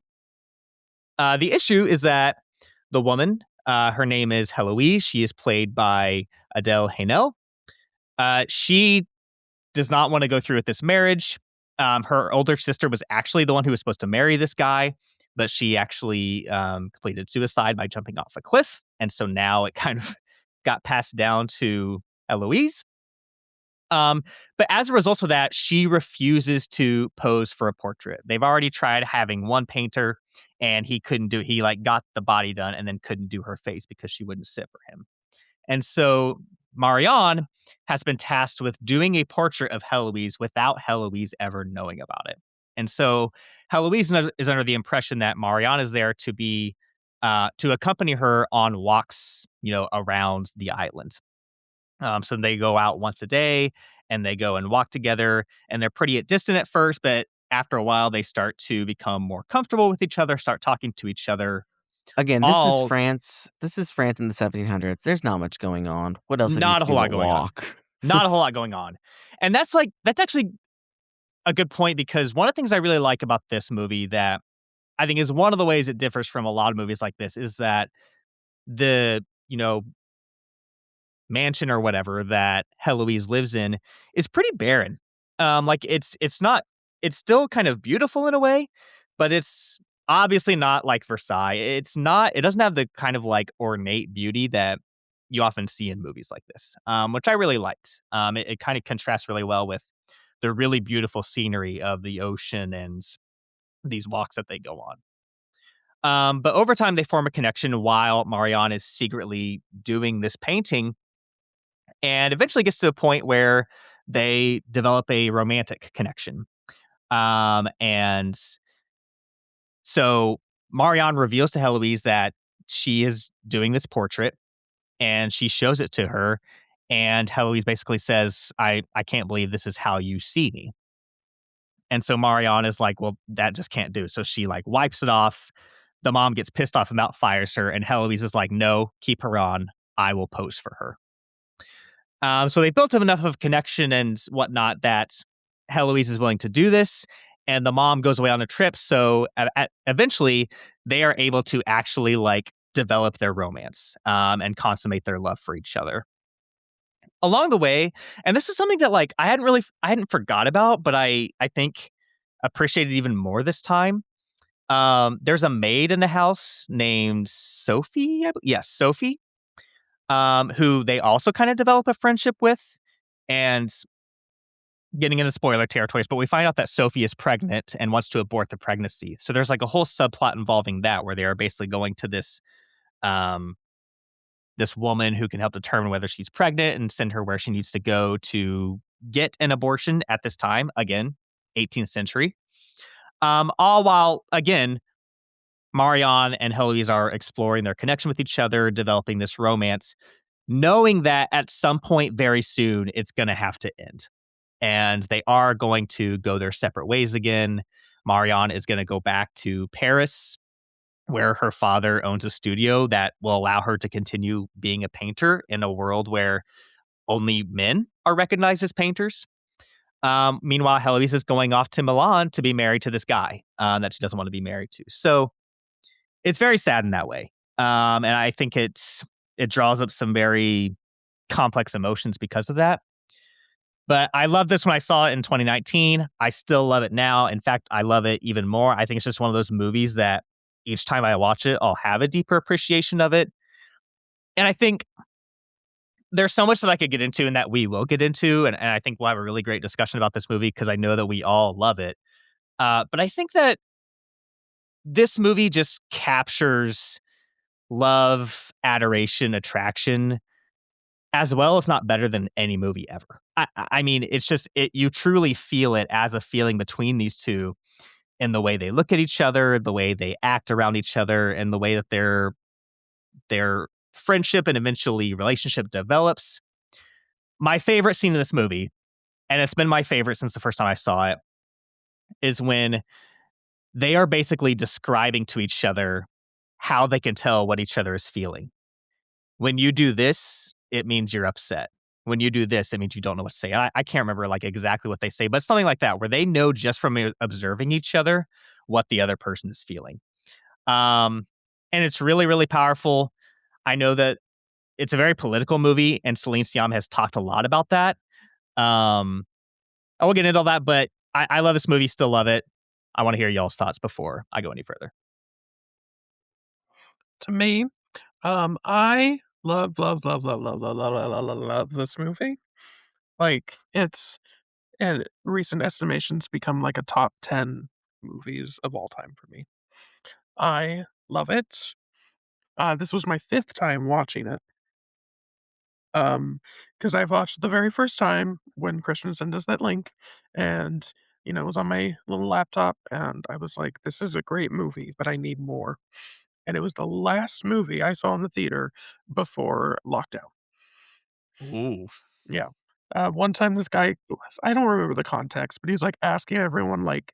The issue is that the woman, her name is Heloise. She is played by Adele Haenel. She does not want to go through with this marriage. Her older sister was actually the one who was supposed to marry this guy, but she actually completed suicide by jumping off a cliff. And so now it kind of got passed down to Eloise. But as a result of that, she refuses to pose for a portrait. They've already tried having one painter and he couldn't do it. He got the body done and then couldn't do her face because she wouldn't sit for him. And so Marianne has been tasked with doing a portrait of Heloise without Heloise ever knowing about it. And so Heloise is under the impression that Marianne is there to be to accompany her on walks, around the island. So they go out once a day and they go and walk together, and they're pretty distant at first, but after a while they start to become more comfortable with each other, start talking to each other. Again, this is France. This is France in the 1700s. There's not much going on. What else? Not a whole lot going on. Not a whole lot going on. And that's actually a good point, because one of the things I really like about this movie that I think is one of the ways it differs from a lot of movies like this is that the, mansion or whatever that Heloise lives in is pretty barren. It's still kind of beautiful in a way, but it's obviously not like Versailles. It doesn't have the kind of ornate beauty that you often see in movies like this, which I really liked. It kind of contrasts really well with the really beautiful scenery of the ocean and these walks that they go on. But over time, they form a connection while Marianne is secretly doing this painting, and eventually gets to a point where they develop a romantic connection. And so Marianne reveals to Heloise that she is doing this portrait, and she shows it to her. And Heloise basically says, I can't believe this is how you see me. And so Marianne is like, well, that just can't do. So she wipes it off. The mom gets pissed off, about fires her. And Heloise is like, no, keep her on. I will pose for her. So they built up enough of a connection and whatnot that Heloise is willing to do this, and the mom goes away on a trip. So eventually, they are able to actually develop their romance and consummate their love for each other. Along the way, and this is something that I hadn't forgot about, but I think appreciated even more this time. There's a maid in the house named Sophie. Yes, Sophie. Who they also kind of develop a friendship with, and getting into spoiler territories, but we find out that Sophie is pregnant and wants to abort the pregnancy. So there's a whole subplot involving that, where they are basically going to this woman who can help determine whether she's pregnant and send her where she needs to go to get an abortion at this time. Again, 18th century. All while, again, Marianne and Heloise are exploring their connection with each other, developing this romance, knowing that at some point very soon it's going to have to end. And they are going to go their separate ways again. Marianne is going to go back to Paris, where her father owns a studio that will allow her to continue being a painter in a world where only men are recognized as painters. Meanwhile, Heloise is going off to Milan to be married to this guy that she doesn't want to be married to. So it's very sad in that way. And I think it draws up some very complex emotions because of that. But I love this when I saw it in 2019. I still love it now. In fact, I love it even more. I think it's just one of those movies that each time I watch it, I'll have a deeper appreciation of it. And I think there's so much that I could get into and that we will get into. And I think we'll have a really great discussion about this movie because I know that we all love it. But I think that this movie just captures love, adoration, attraction as well, if not better than any movie ever. I mean, it's just you truly feel it as a feeling between these two in the way they look at each other, the way they act around each other, and the way that their friendship and eventually relationship develops. My favorite scene in this movie, and it's been my favorite since the first time I saw it, is when they are basically describing to each other how they can tell what each other is feeling. When you do this, it means you're upset. When you do this, it means you don't know what to say. I can't remember like exactly what they say, but something like that, where they know just from observing each other what the other person is feeling. And it's really, really powerful. I know that it's a very political movie, and Céline Sciamma has talked a lot about that. I will get into all that, but I love this movie, still love it. I want to hear y'all's thoughts before I go any further. To me, I love this movie. Like, it's in recent estimations become like a top 10 movies of all time for me. I love it. This was my 5th time watching it. Because I watched the very first time when Christian sent us that link, and it was on my little laptop, and I was like, "This is a great movie, but I need more." And it was the last movie I saw in the theater before lockdown. Ooh. Yeah. One time this guy I don't remember the context, but he was, like, asking everyone, like,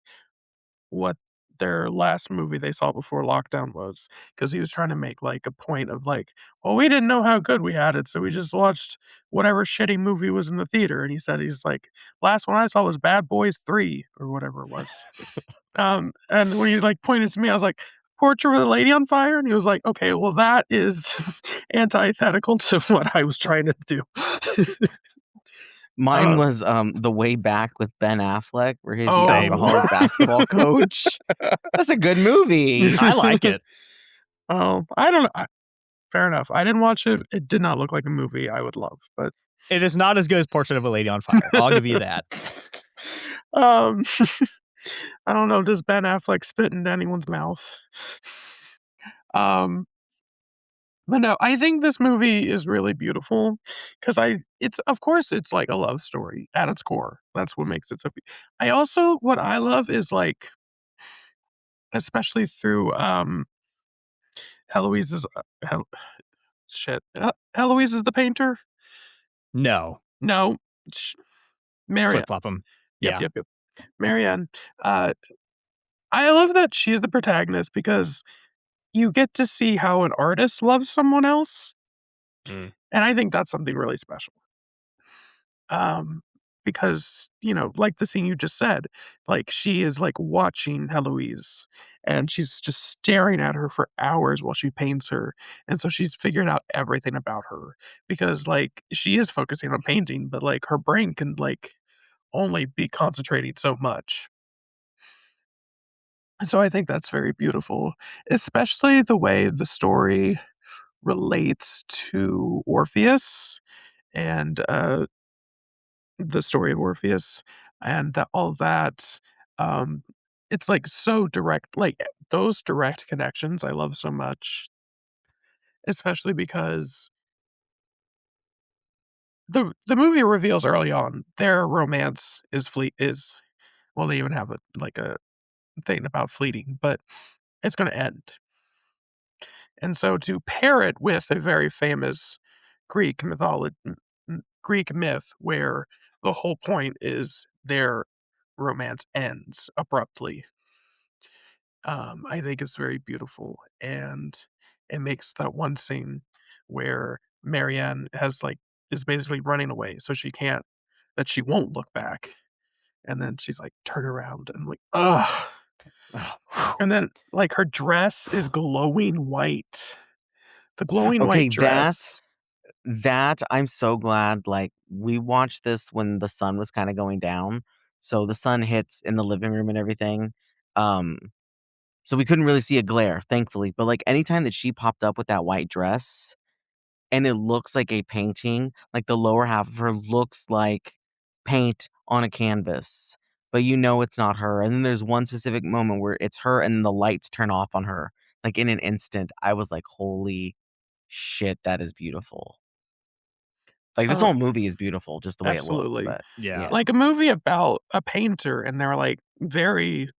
what their last movie they saw before lockdown was, because he was trying to make, like, a point of, like, "Well, we didn't know how good we had it, so we just watched whatever shitty movie was in the theater," and he's like, "Last one I saw was Bad Boys 3," or whatever it was. And when he, like, pointed to me, I was like, "Portrait of a Lady on Fire?" And he was like, "Okay, well, that is antithetical to what I was trying to do." Mine Uh, was The Way Back with Ben Affleck, where he's the Oh. alcoholic basketball coach. That's a good movie. I like it. Oh, I don't know. Fair enough. I didn't watch it. It did not look like a movie I would love, but It is not as good as Portrait of a Lady on Fire. I'll give you that. um, I don't know. Does Ben Affleck spit into anyone's mouth? Um, but no, I think this movie is really beautiful because of course, it's like a love story at its core. That's what makes it so. I also, what I love is like, especially through Heloise's shit. Heloise is the painter. No. No, Marianne. Flip flop them. Yep, Yeah. yep, yep. Marianne. I love that she is the protagonist because you get to see how an artist loves someone else, Mm. and I think that's something really special. Because, like the scene you just said, like, she is, like, watching Heloise, and she's just staring at her for hours while she paints her, and so she's figuring out everything about her because, like, she is focusing on painting, but, like, her brain can, like, only be concentrating so much. And so I think that's very beautiful, especially the way the story relates to Orpheus and, the story of Orpheus and all that. Um, it's, like, so direct, like, those direct connections I love so much, especially because the movie reveals early on their romance is well, they even have a thing about fleeting, but it's gonna end. And so to pair it with a very famous Greek Greek myth where the whole point is their romance ends abruptly, I think it's very beautiful, and it makes that one scene where Marianne has, like, is basically running away, so that she won't look back. And then she's like, turn around, and I'm like, ugh. And then like her dress is glowing white. The glowing Okay, white dress. that I'm so glad, like, we watched this when the sun was kinda going down, so the sun hits in the living room and everything, um, so we couldn't really see a glare, thankfully, but, like, anytime that she popped up with that white dress, and it looks like a painting, like, the lower half of her looks like paint on a canvas, but you know it's not her, and then there's one specific moment where it's her and the lights turn off on her, like, in an instant. I was like, "Holy shit, that is beautiful." Like, this Uh, whole movie is beautiful just the way it looks, Absolutely. but Yeah. yeah. Like a movie about a painter, and they're like very,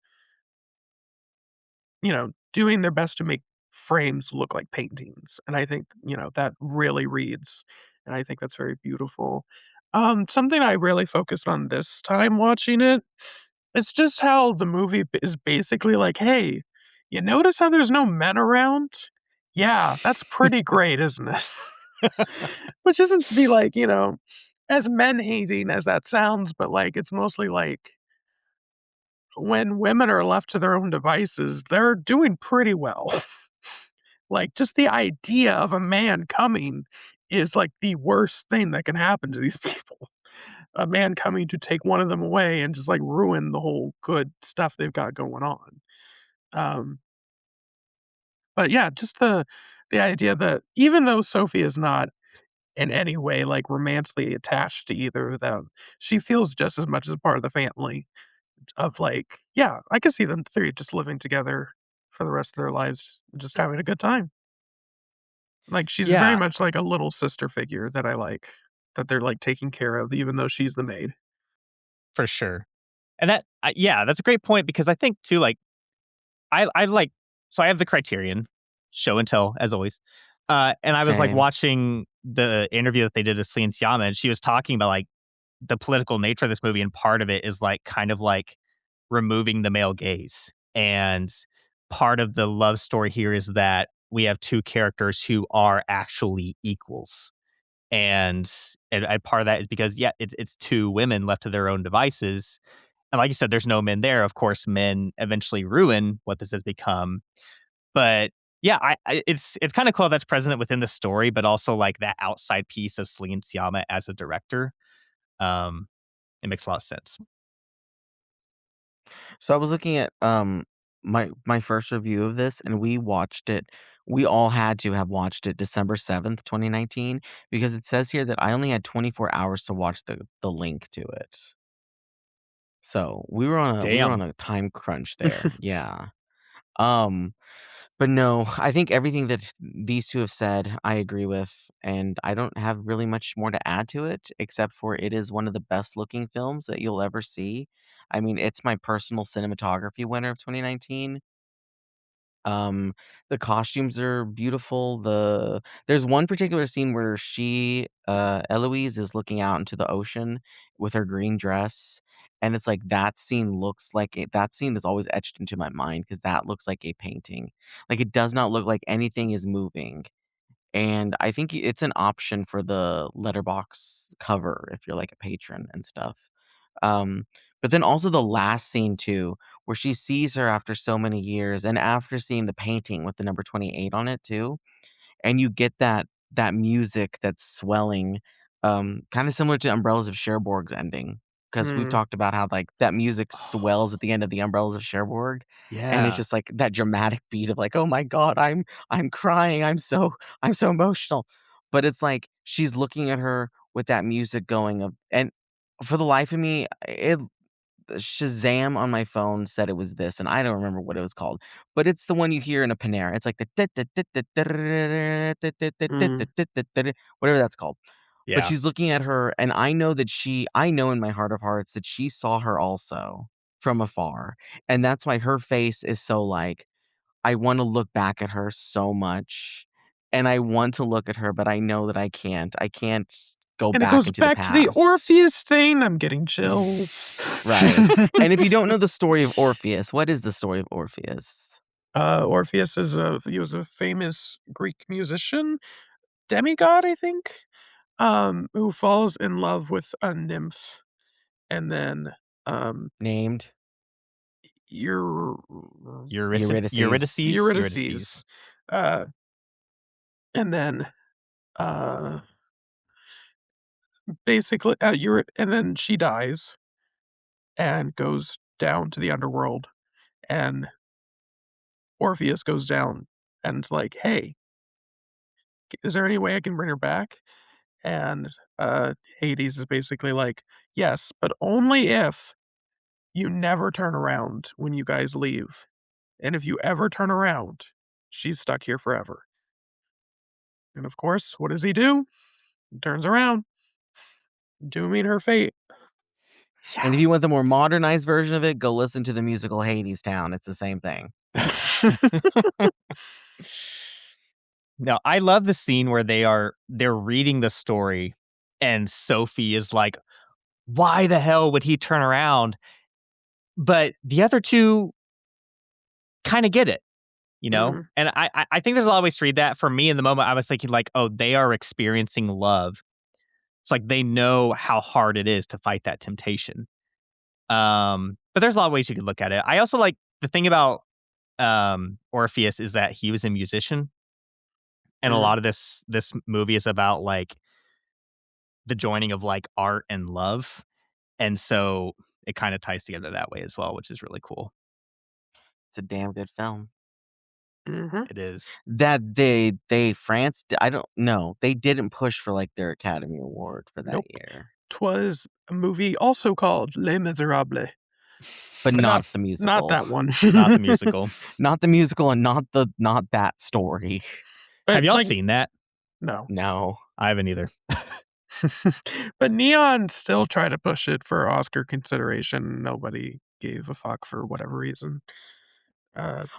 doing their best to make frames look like paintings. And I think, that really reads. And I think that's very beautiful. Something I really focused on this time watching it, it's just how the movie is basically like, hey, you notice how there's no men around? Yeah, that's pretty great, isn't it? Which isn't to be like, as men hating as that sounds, but like it's mostly like when women are left to their own devices, they're doing pretty well. Like, just the idea of a man coming is like the worst thing that can happen to these people. A man coming to take one of them away and just like ruin the whole good stuff they've got going on. Um, but yeah, just the idea that even though Sophie is not in any way like romantically attached to either of them, she feels just as much as part of the family. Of like, yeah, I could see them three just living together for the rest of their lives, just having a good time. Like, she's very Yeah, much like a little sister figure that I like, that they're, like, taking care of even though she's the maid. for sure. And yeah, that's a great point because I think too, like, I like, so I have the Criterion show and tell as always. And I was like Same. watching the interview that they did with Céline Sciamma, and she was talking about like the political nature of this movie, and part of it is like kind of like removing the male gaze. And part of the love story here is that we have two characters who are actually equals. And part of that is because it's two women left to their own devices. And like you said, there's no men there. Of course, men eventually ruin what this has become. But yeah, it's kind of cool that's present within the story, but also like that outside piece of Celine Sciamma as a director. Um, it makes a lot of sense. So I was looking at, my first review of this, and we all had to have watched it December 7th, 2019, because it says here that I only had 24 hours to watch the link to it. So, we were on Damn. a time crunch there, yeah. Um, but no, I think everything that these 2 have said, I agree with, and I don't have really much more to add to it, except for it is one of the best looking films that you'll ever see. I mean, it's my personal cinematography winner of 2019. Um, the costumes are beautiful. There's one particular scene where Eloise is looking out into the ocean with her green dress, and it's like that scene is always etched into my mind because that looks like a painting. Like, it does not look like anything is moving. And I think it's an option for the letterbox cover if you're like a patron and stuff. Um, but then also the last scene too, where she sees her after so many years and after seeing the painting with the number 28 on it too, and you get that music that's swelling, kind of similar to Umbrellas of Cherbourg's ending. Because we've Mm. talked about how like that music Oh, swells at the end of the Umbrellas of Cherbourg, and it's yeah. just like that dramatic beat of like, oh my god, I'm crying, I'm so emotional. But it's like she's looking at her with that music going of, and for the life of me, it Shazam on my phone said it was this, and I don't remember what it was called, but it's the one you hear in a Panera. It's like the Mm. whatever that's called. But Yeah. she's looking at her, and I know in my heart of hearts that she saw her also from afar, and that's why her face is so like, I wanna look back at her so much, and I want to look at her, but I know that I can't. I can't go And it back goes into the back to the past. Orpheus thing. I'm getting chills. Right. And if you don't know the story of Orpheus, what is the story of Orpheus? Orpheus he was a famous Greek musician, demigod, I think. who falls in love with a nymph, and then Named Eurydice. Eurydice. And then basically and then she dies and goes down to the underworld, and Orpheus goes down and it's like, hey, is there any way I can bring her back? And Hades is basically like, yes, but only if you never turn around when you guys leave. And if you ever turn around, she's stuck here forever. And of course, what does he do? He turns around, dooming her fate. And if you want the more modernized version of it, go listen to the musical Hades Town. It's the same thing. No, I love the scene where they're reading the story and Sophie is like, why the hell would he turn around? But the other two kind of get it, you know? Mhm. And I think there's a lot of ways to read that. For me in the moment, I was thinking like, oh, they are experiencing love. It's like they know how hard it is to fight that temptation. But there's a lot of ways you could look at it. I also like the thing about Orpheus is that he was a musician. And a Mhm. lot of this movie is about like the joining of like art and love. And so it kind of ties together that way as well, which is really cool. It's a damn good film. Mhm. It is. That France, I don't know. They didn't push for like their Academy Award for that Nope. year. 'Twas a movie also called Les Miserables. But But not the musical. Not that one. Not the musical. Not the musical and not that story. But, Have y'all like, seen that? No. No. I haven't either. But Neon still tried to push it for Oscar consideration. Nobody gave a fuck for whatever reason.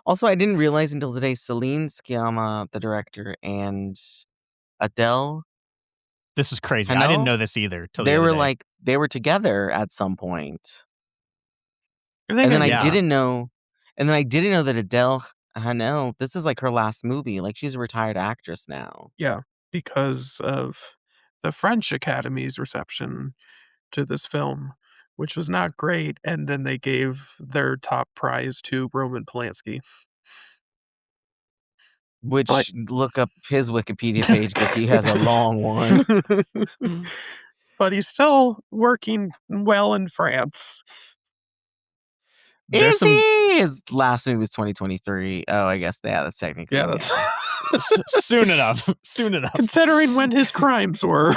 Also, I didn't realize until today, Céline Sciamma, the director, and Adele, This is crazy. I Hanel? didn't know this either till the they other were day. like they were together at some point. I think And then I Yeah. didn't know that Adele Hanel, this is like her last movie. Like she's a retired actress now. Yeah, because of the French Academy's reception to this film, which was not great, and then they gave their top prize to Roman Polanski. Which Like- look up his Wikipedia page because he has a long one. But he's still working well in France. There's Is he? His last movie was 2023. Oh, I guess that's technically. Yeah, that's soon enough. Soon enough. considering when his crimes were.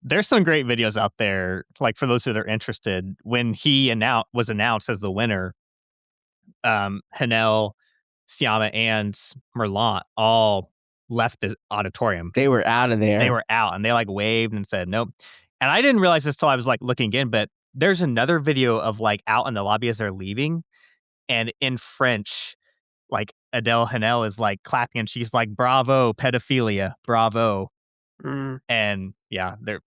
There's some great videos out there, like for those that are interested. When he was announced as the winner, Hanel, Sciamma, and Merlant all left the auditorium. They were out of there. They were out, and they like waved and said nope. And I didn't realize this till I was like looking again, but there's another video of like out in the lobby as they're leaving, and in French, like Adele Hanel is like clapping, and she's like, "Bravo, pedophilia, bravo." And yeah, Well,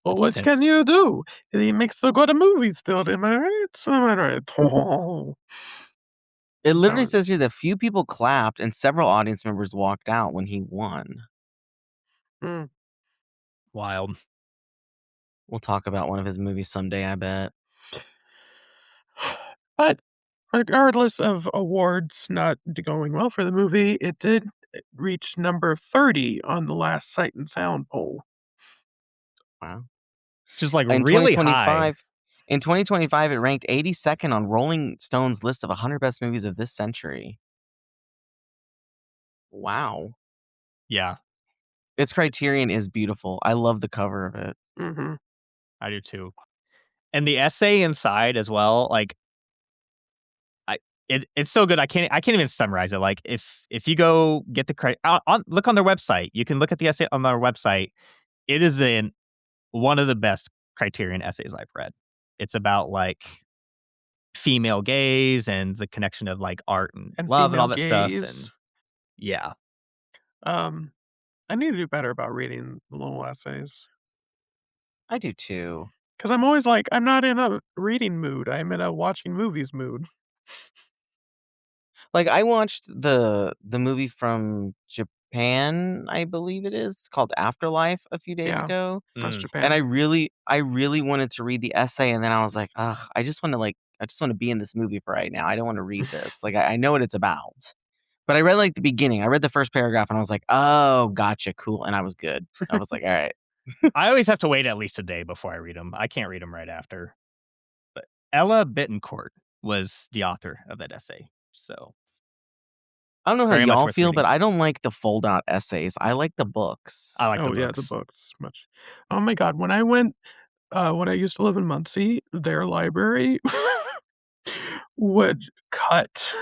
It's what tense. can you do? He makes a good movie still, am I right? Am I right? It literally Sorry. says here that few people clapped and several audience members walked out when he won. Wild. We'll talk about one of his movies someday, I bet. But regardless of awards not going well for the movie, it did reach number 30 on the last Sight and Sound poll. Wow. Just like In really 2025, high. in 2025, it ranked 82nd on Rolling Stone's list of 100 best movies of this century. Wow. Yeah, Its Criterion is beautiful. I love the cover of it. Mm-hmm. I do too. And the essay inside as well, like it's so good. I can't even summarize it. Like if you go get the look on their website, you can look at the essay on their website. It is one of the best Criterion essays I've read. It's about like female gaze and the connection of like art and love and all that stuff. And yeah, I need to do better about reading the little essays. I do too. Because I'm always like, I'm not in a reading mood. I'm in a watching movies mood. Like I watched the movie from Japan, I believe it is, called Afterlife a few days Yeah. ago. That's Mm. Japan. And I really wanted to read the essay, and then I was like, ugh, I just want to be in this movie for right now. I don't want to read this. Like, I know what it's about. But I read like the beginning. I read the first paragraph and I was like, oh, gotcha, cool. And I was good. I was like, all right. I always have to wait at least a day before I read them. I can't read them right after. But Ella Bittencourt was the author of that essay. So I don't know how very much y'all worth feel, reading. but I don't like the fold out essays. I like the books. I like the yeah, books. the books much. Oh my god, when I went, when I used to live in Muncie, their library would cut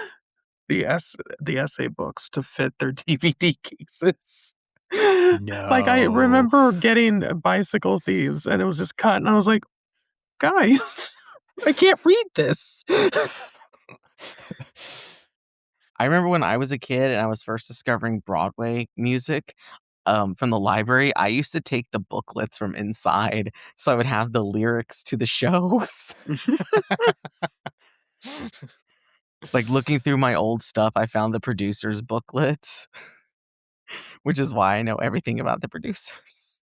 the essay books to fit their DVD cases. Like, I No. remember getting Bicycle Thieves, and it was just cut, and I was like, guys, I can't read this. I remember when I was a kid and I was first discovering Broadway music from the library, I used to take the booklets from inside so I would have the lyrics to the shows. Like looking through my old stuff, I found the producers' booklets, which is why I know everything about the producers.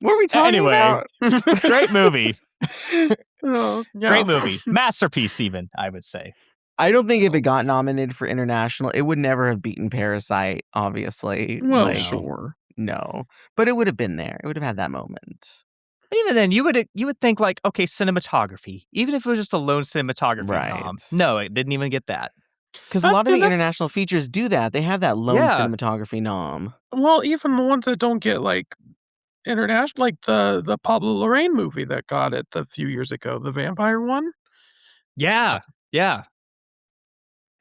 What are we talking Anyway, about? great movie. Oh, yeah. Great movie. Masterpiece, even, I would say. I don't think if it got nominated for international, it would never have beaten Parasite, obviously. Well, Like, sure. no. But it would have been there. It would have had that moment. Even then, you would think like, okay, cinematography. Even if it was just a lone cinematography nom. Right. No, it didn't even get that. Because a lot of Yeah, the that's- international features do that. They have that lone Yeah. cinematography nom. Well, even the ones that don't get, like, international, like the Pablo Larraín movie that got it a few years ago, the vampire one. Yeah. Yeah.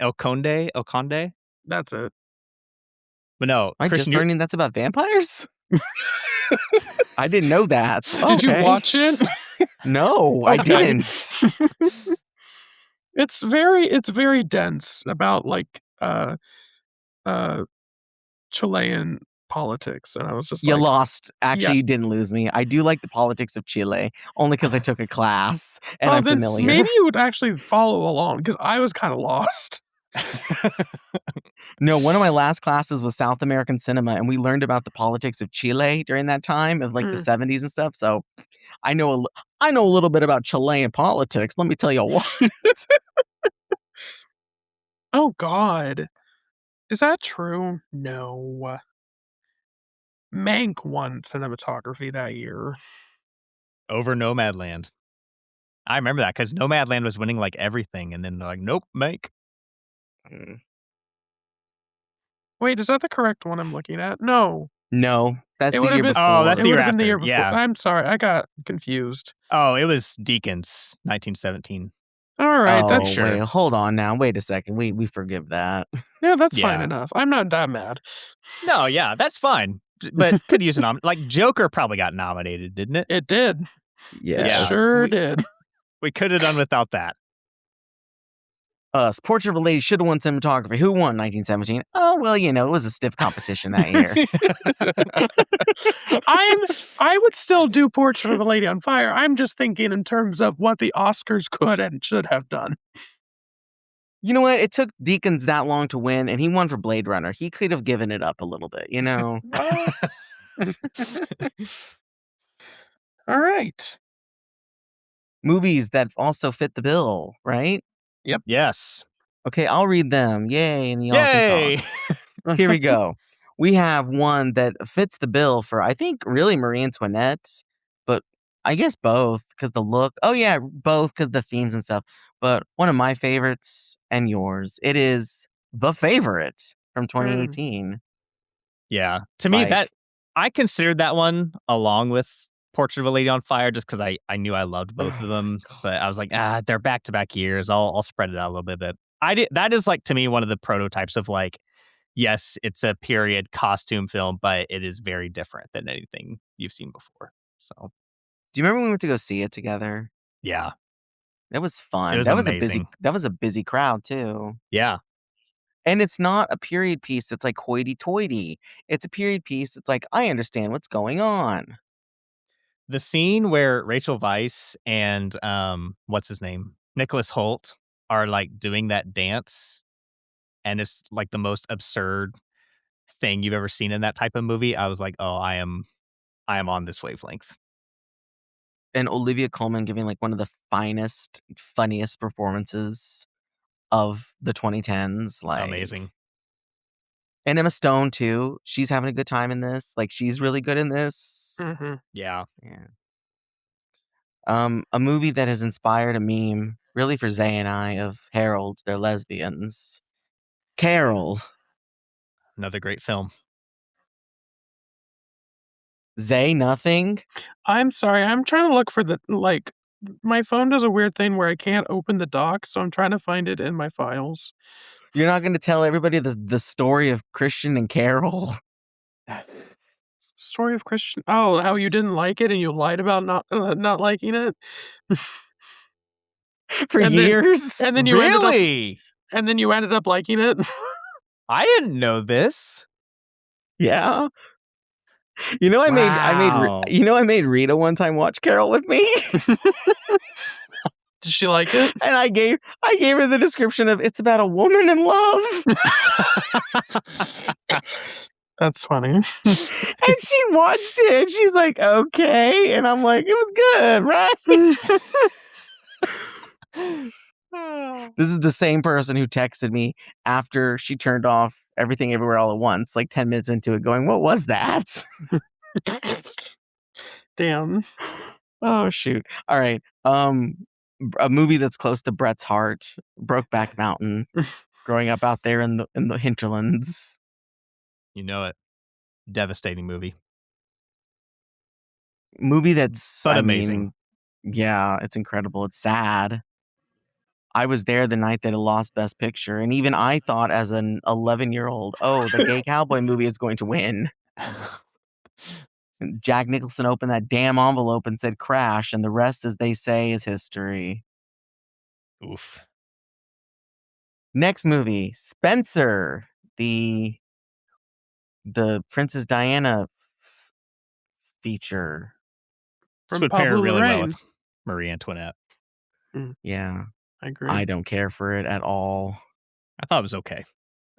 El Conde. That's it. But no, I just Christian, you- learning that's about vampires? I didn't know that. Did you Okay. watch it? No, I Okay. didn't. It's very dense about like Chilean politics, and I was just You like, lost. Actually, you didn't lose me. I do like the politics of Chile, only because I took a class and I'm then familiar. maybe you would actually follow along because I was kind of lost. No, one of my last classes was South American cinema, and we learned about the politics of Chile during that time of like the 70s and stuff. So I know a little bit about Chilean politics. Let me tell you what. Oh God, is that true? No. Mank won cinematography that year. over Nomadland. I remember that because Nomadland was winning like everything, and then they're like, nope, make. Wait, is that the correct one I'm looking at? No. No, that's It the would've year been- before. Oh, that's It the year would have been the after, year before. yeah. I'm sorry, I got confused. Oh, it was Deacons, 1917. All right, that's sure. Wait, hold on now. Wait a second. We forgive that. yeah, that's fine Yeah. enough. I'm not that mad. No, yeah, that's fine. But could use a nom. Like Joker probably got nominated, didn't it? It did. Yes. It sure We- did. We could have done without that. Portrait of a Lady should have won cinematography. Who won 1917? Oh, well, it was a stiff competition that year. I would still do Portrait of a Lady on Fire. I'm just thinking in terms of what the Oscars could and should have done. You know what? It took Deacons that long to win, and he won for Blade Runner. He could have given it up a little bit, All right. Movies that also fit the bill, right? Yes. Okay, I'll read them. Yay, and y'all Yay. can talk. Here we go. We have one that fits the bill for, I think, really Marie Antoinette, but I guess both because the look. Oh, yeah, both because the themes and stuff. But one of my favorites and yours, it is The Favorite from 2018. Yeah. To me, Like- I considered that one along with Portrait of a Lady on Fire just because I knew I loved both of them. But I was like, they're back-to-back years. I'll spread it out a little bit. But that is like, to me, one of the prototypes of like, yes, it's a period costume film, but it is very different than anything you've seen before. So, Do you remember when we went to go see it together? yeah. That was fun. It was that was amazing. that was a busy crowd too. Yeah. And it's not a period piece that's like hoity-toity. It's a period piece that's like, I understand what's going on. The scene where Rachel Weisz and what's his name? Nicholas Hoult are like doing that dance, and it's like the most absurd thing you've ever seen in that type of movie, I was like, oh, I am on this wavelength. And Olivia Colman giving like one of the finest, funniest performances of the 2010s. Like, Amazing. and Emma Stone too. She's having a good time in this. Like, she's really good in this. Mm-hmm. Yeah. Yeah. A movie that has inspired a meme, really for Zay and I, of Harold, they're lesbians. Carol. Another great film. Zay, nothing? I'm sorry. I'm trying to look for my phone does a weird thing where I can't open the doc, so I'm trying to find it in my files. You're not going to tell everybody the story of Christian and Carol? Story of Christian. Oh, how you didn't like it and you lied about not liking it For years? and then you Really? ended up liking it. I didn't know this. Yeah. You know, I made Rita one time watch Carol with me. Did she like it? And I gave her the description of it's about a woman in love. That's funny. And she watched it. She's like, okay. And I'm like, it was good, right? This is the same person who texted me after she turned off Everything Everywhere All at Once, like 10 minutes into it, going, what was that? Damn. Oh, shoot. All right. A movie that's close to Brett's heart, Brokeback Mountain, growing up out there in the hinterlands. You know it. Devastating movie. Movie that's But amazing. Yeah, it's incredible. It's sad. I was there the night that it lost Best Picture, and even I thought as an 11-year-old, oh, the gay cowboy movie is going to win. And Jack Nicholson opened that damn envelope and said crash, and the rest, as they say, is history. Oof. Next movie, Spencer, the Princess Diana feature. This From would pair Pablo really well Larraín. with Marie Antoinette. Yeah. I agree. I don't care for it at all. I thought it was okay.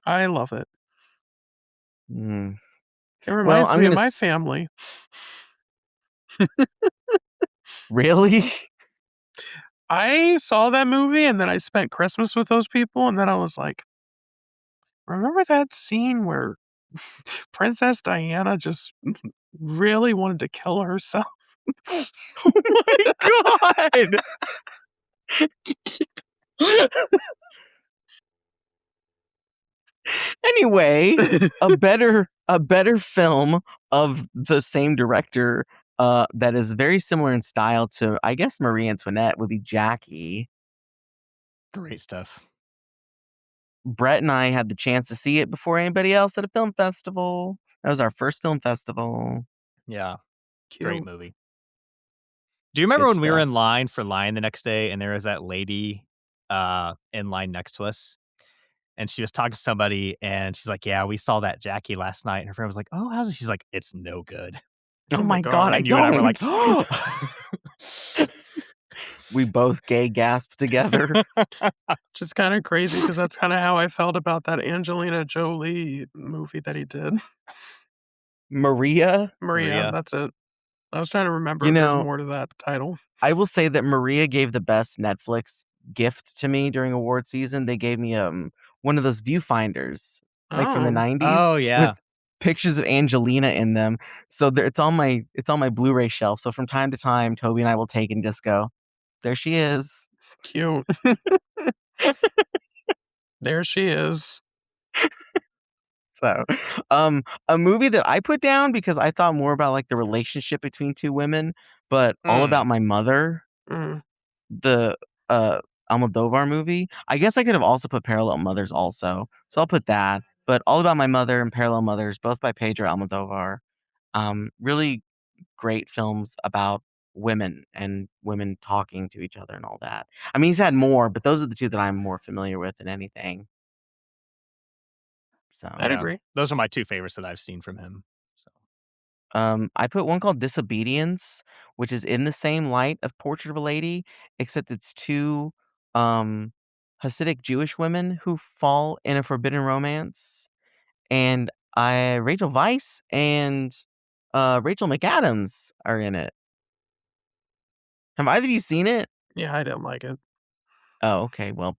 I love it. Mm. It reminds I'm me of gonna my family. Really? I saw that movie and then I spent Christmas with those people and then I was like, remember that scene where Princess Diana just really wanted to kill herself? Oh my god! Anyway, a better film of the same director that is very similar in style to, I guess, Marie Antoinette would be Jackie. Great stuff. Brett and I had the chance to see it before anybody else at a film festival. That was our first film festival. Yeah. Cute. Great movie. Do you remember Good when we were stuff. in line for Lion the next day and there was that lady in line next to us? And she was talking to somebody and she's like, yeah, we saw that Jackie last night. And her friend was like, oh, how's it? She's like, it's no good. Oh my god, I And you and I were like, don't. We both gay gasped together. Which is kind of crazy because that's kind of how I felt about that Angelina Jolie movie that he did. Maria, Maria, that's it. I was trying to remember You if there's know- more to that title. I will say that Maria gave the best Netflix gift to me during award season. They gave me one of those viewfinders, like from the Oh. 90s. oh, yeah. With pictures of Angelina in them. So it's on my Blu-ray shelf. So from time to time, Toby and I will take and just go, there she is. Cute. There she is. So, a movie that I put down because I thought more about like the relationship between two women, but All About My Mother, Mm. the Almodovar movie. I guess I could have also put Parallel Mothers also. So I'll put that. But All About My Mother and Parallel Mothers, both by Pedro Almodovar. Really great films about women and women talking to each other and all that. I mean, he's had more, but those are the two that I'm more familiar with than anything. So I'd agree. Those are my two favorites that I've seen from him. So I put one called Disobedience, which is in the same light of Portrait of a Lady, except it's two Hasidic Jewish women who fall in a forbidden romance. And Rachel Weisz and Rachel McAdams are in it. Have either of you seen it? Yeah, I didn't like it. Oh, okay. Well,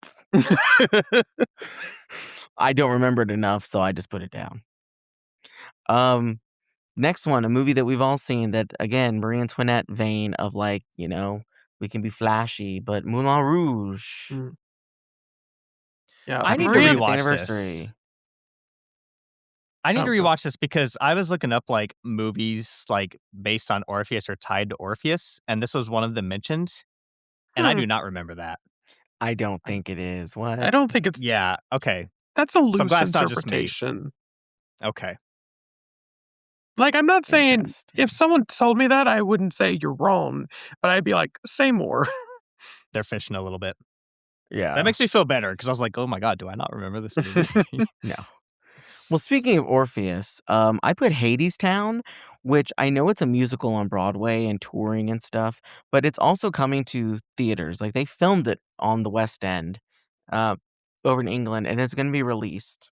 I don't remember it enough, so I just put it down. Next one, a movie that we've all seen that, again, Marie Antoinette vein of like, we can be flashy, but Moulin Rouge. Mm. Yeah, I need to Maria, 25th rewatch anniversary. this. I need to Oh, go. rewatch this because I was looking up like movies like based on Orpheus or tied to Orpheus, and this was one of them mentioned, and I do not remember that. I don't think it is. What? I don't think it's. Yeah. Okay. That's a So I'm loose glad it's not just me. interpretation. Okay. Like, I'm not saying Interesting. if someone told me that, I wouldn't say you're wrong, but I'd be like, say more. They're fishing a little bit. Yeah. That makes me feel better because I was like, oh my God, do I not remember this movie? No. Well, speaking of Orpheus, I put Hades Town, which I know it's a musical on Broadway and touring and stuff, but it's also coming to theaters. Like they filmed it on the West End, over in England, and it's going to be released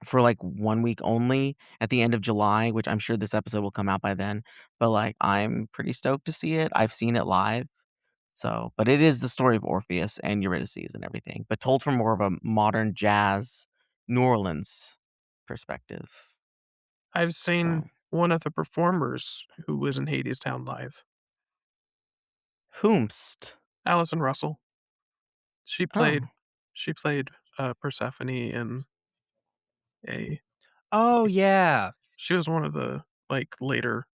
for like 1 week only at the end of July, which I'm sure this episode will come out by then. But like, I'm pretty stoked to see it. I've seen it live. So, but it is the story of Orpheus and Eurydice and everything, but told from more of a modern jazz New Orleans perspective. I've seen So, one of the performers who was in Hades Town live, whomst. Alison Russell. She Oh, played Persephone in a. Oh yeah, She was one of the like later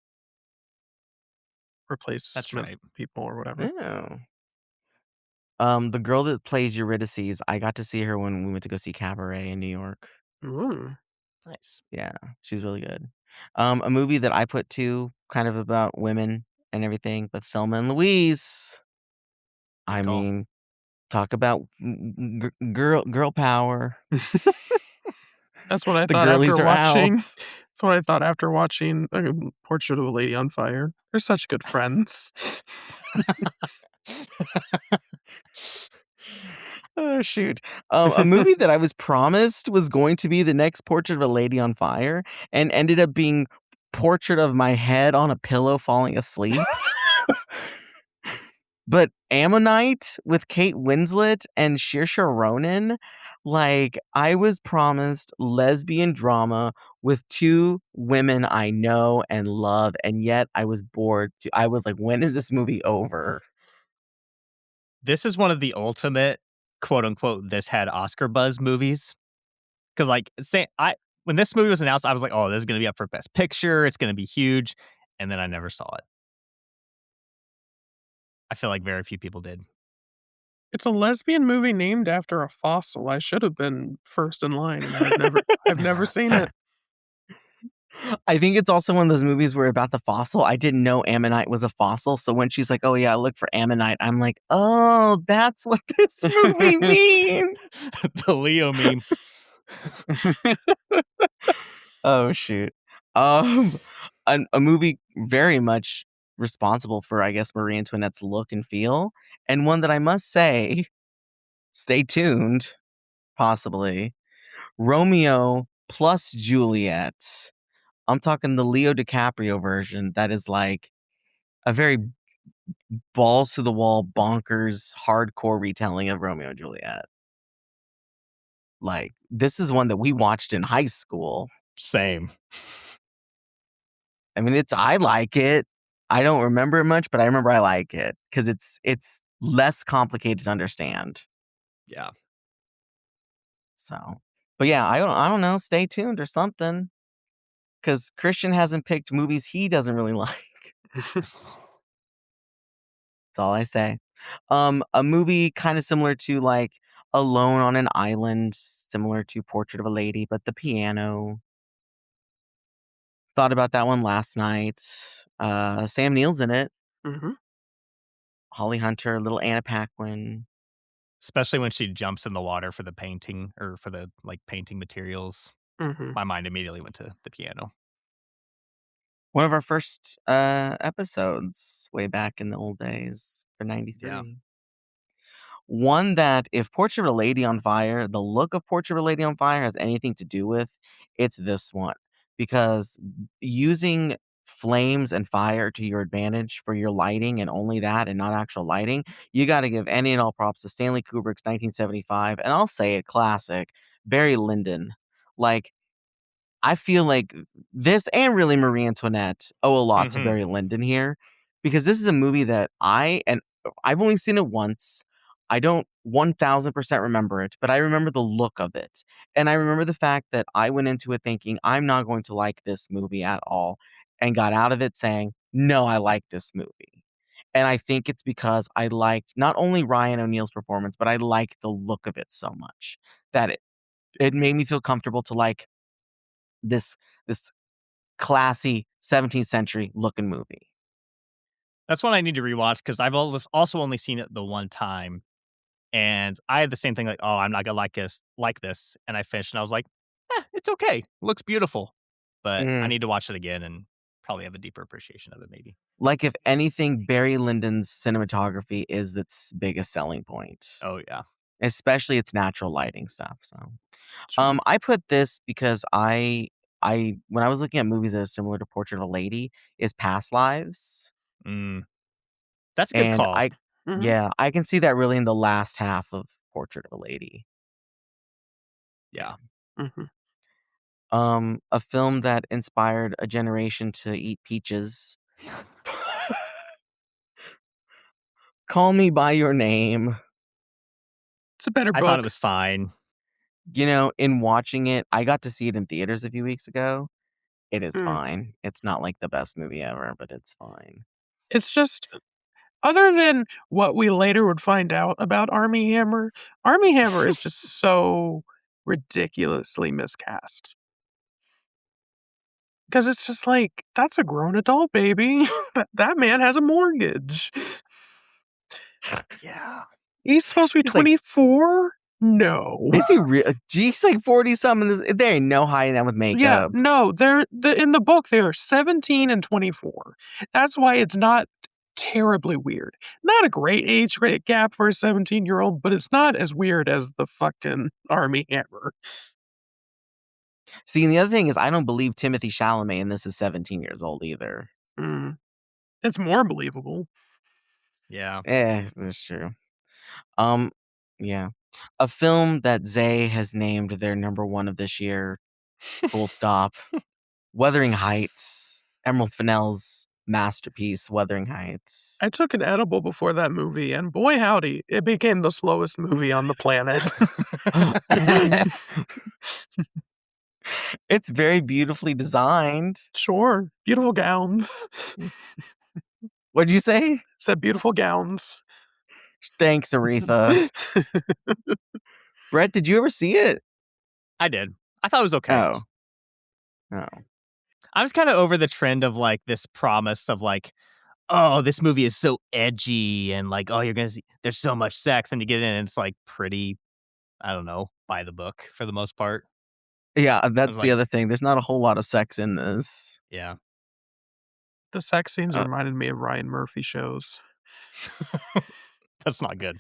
that's replacement right. people or whatever. oh. The girl that plays Eurydice, I got to see her when we went to go see Cabaret in New York. Mm. Nice. Yeah, she's really good. A movie that I put too, kind of about women and everything, but Thelma and Louise. I Good call. mean, talk about girl power. That's what I The thought girlies after are watching. out. That's what I thought after watching Portrait of a Lady on Fire. They're such good friends. Oh shoot! A movie that I was promised was going to be the next Portrait of a Lady on Fire, and ended up being Portrait of my head on a pillow falling asleep. But Ammonite with Kate Winslet and Saoirse Ronan, like I was promised lesbian drama with two women I know and love, and yet I was bored. I was like, when is this movie over? This is one of the ultimate quote unquote this had Oscar buzz movies. Because like when this movie was announced, I was like, oh, this is gonna be up for Best Picture, it's gonna be huge. And then I never saw it. I feel like very few people did. It's a lesbian movie named after a fossil. I should have been first in line, and I've never seen it. I think it's also one of those movies where about the fossil, I didn't know Ammonite was a fossil. So when she's like, oh yeah, look for Ammonite, I'm like, oh, that's what this movie means. The Leo meme. Oh shoot. A movie very much responsible for, I guess, Marie Antoinette's look and feel, and one that I must say, stay tuned, possibly, Romeo plus Juliet. I'm talking the Leo DiCaprio version that is like a very balls to the wall, bonkers, hardcore retelling of Romeo and Juliet. Like, this is one that we watched in high school. Same. I mean, I like it. I don't remember it much, but I remember I like it because it's less complicated to understand. Yeah. So, but yeah, I don't know. Stay tuned or something, because Christian hasn't picked movies he doesn't really like. That's all I say. A movie kind of similar to like Alone on an Island, similar to Portrait of a Lady, but The Piano. Thought about that one last night. Sam Neill's in it. Mm-hmm. Holly Hunter, little Anna Paquin. Especially when she jumps in the water for the painting or for the like painting materials. Mm-hmm. My mind immediately went to The Piano. One of our first episodes way back in the old days for 93. Yeah. One that if Portrait of a Lady on Fire, the look of Portrait of a Lady on Fire has anything to do with, it's this one. Because using flames and fire to your advantage for your lighting and only that and not actual lighting, you got to give any and all props to Stanley Kubrick's 1975, and I'll say it, classic, Barry Lyndon. Like, I feel like this and really Marie Antoinette owe a lot to Mhm. Barry Lyndon here, because this is a movie that I've only seen it once. I don't 1000% remember it, but I remember the look of it. And I remember the fact that I went into it thinking I'm not going to like this movie at all, and got out of it saying, "No, I like this movie." And I think it's because I liked not only Ryan O'Neill's performance, but I liked the look of it so much that it made me feel comfortable to like this classy 17th century looking movie. That's one I need to rewatch because I've also only seen it the one time, and I had the same thing like, oh, I'm not gonna like this, and I finished and I was like, it's okay, it looks beautiful, but I need to watch it again and probably have a deeper appreciation of it maybe. Like, if anything, Barry Lyndon's cinematography is its biggest selling point, Oh yeah, especially its natural lighting stuff. So, Sure. I put this because I when I was looking at movies that are similar to Portrait of a Lady, is Past Lives, that's a good and call. Mhm. yeah, I can see that really in the last half of Portrait of a Lady. Yeah, Mhm. A film that inspired a generation to eat peaches. Call Me by Your Name. It's a better I thought it book. was fine. You know, in watching it, I got to see it in theaters a few weeks ago. It is Mm. fine. It's not like the best movie ever, but it's fine. It's just other than what we later would find out about Armie Hammer is just so ridiculously miscast. Because it's just like, that's a grown adult, baby. That man has a mortgage. Yeah, He's supposed to be He's like, 24? No. is he real? He's like 40 something. There ain't no hiding that with Yeah, makeup. no, in the book, they are 17 and 24. That's why it's not terribly weird. Not a great age rate gap for a 17-year-old, but it's not as weird as the fucking Armie Hammer. See, and the other thing is, I don't believe Timothy Chalamet in this is 17 years old either. Mm. It's more believable. yeah. That's true. Yeah. A film that Zay has named their number one of this year, full stop. Wuthering Heights. Emerald Fennell's masterpiece, Wuthering Heights. I took an edible before that movie, and boy howdy, it became the slowest movie on the planet. It's very beautifully designed. Sure, beautiful gowns. What'd you say? Said beautiful gowns. Thanks, Aretha. Brett, did you ever see it? I did. I thought it was okay. Oh. I was kind of over the trend of like this promise of like, oh, this movie is so edgy and like, oh, you're gonna see there's so much sex, and you get in and it's like pretty, I don't know, by the book for the most part. Yeah, I that's was the like, other thing. There's not a whole lot of sex in this. yeah, The sex scenes Uh, reminded me of Ryan Murphy shows. that's not good.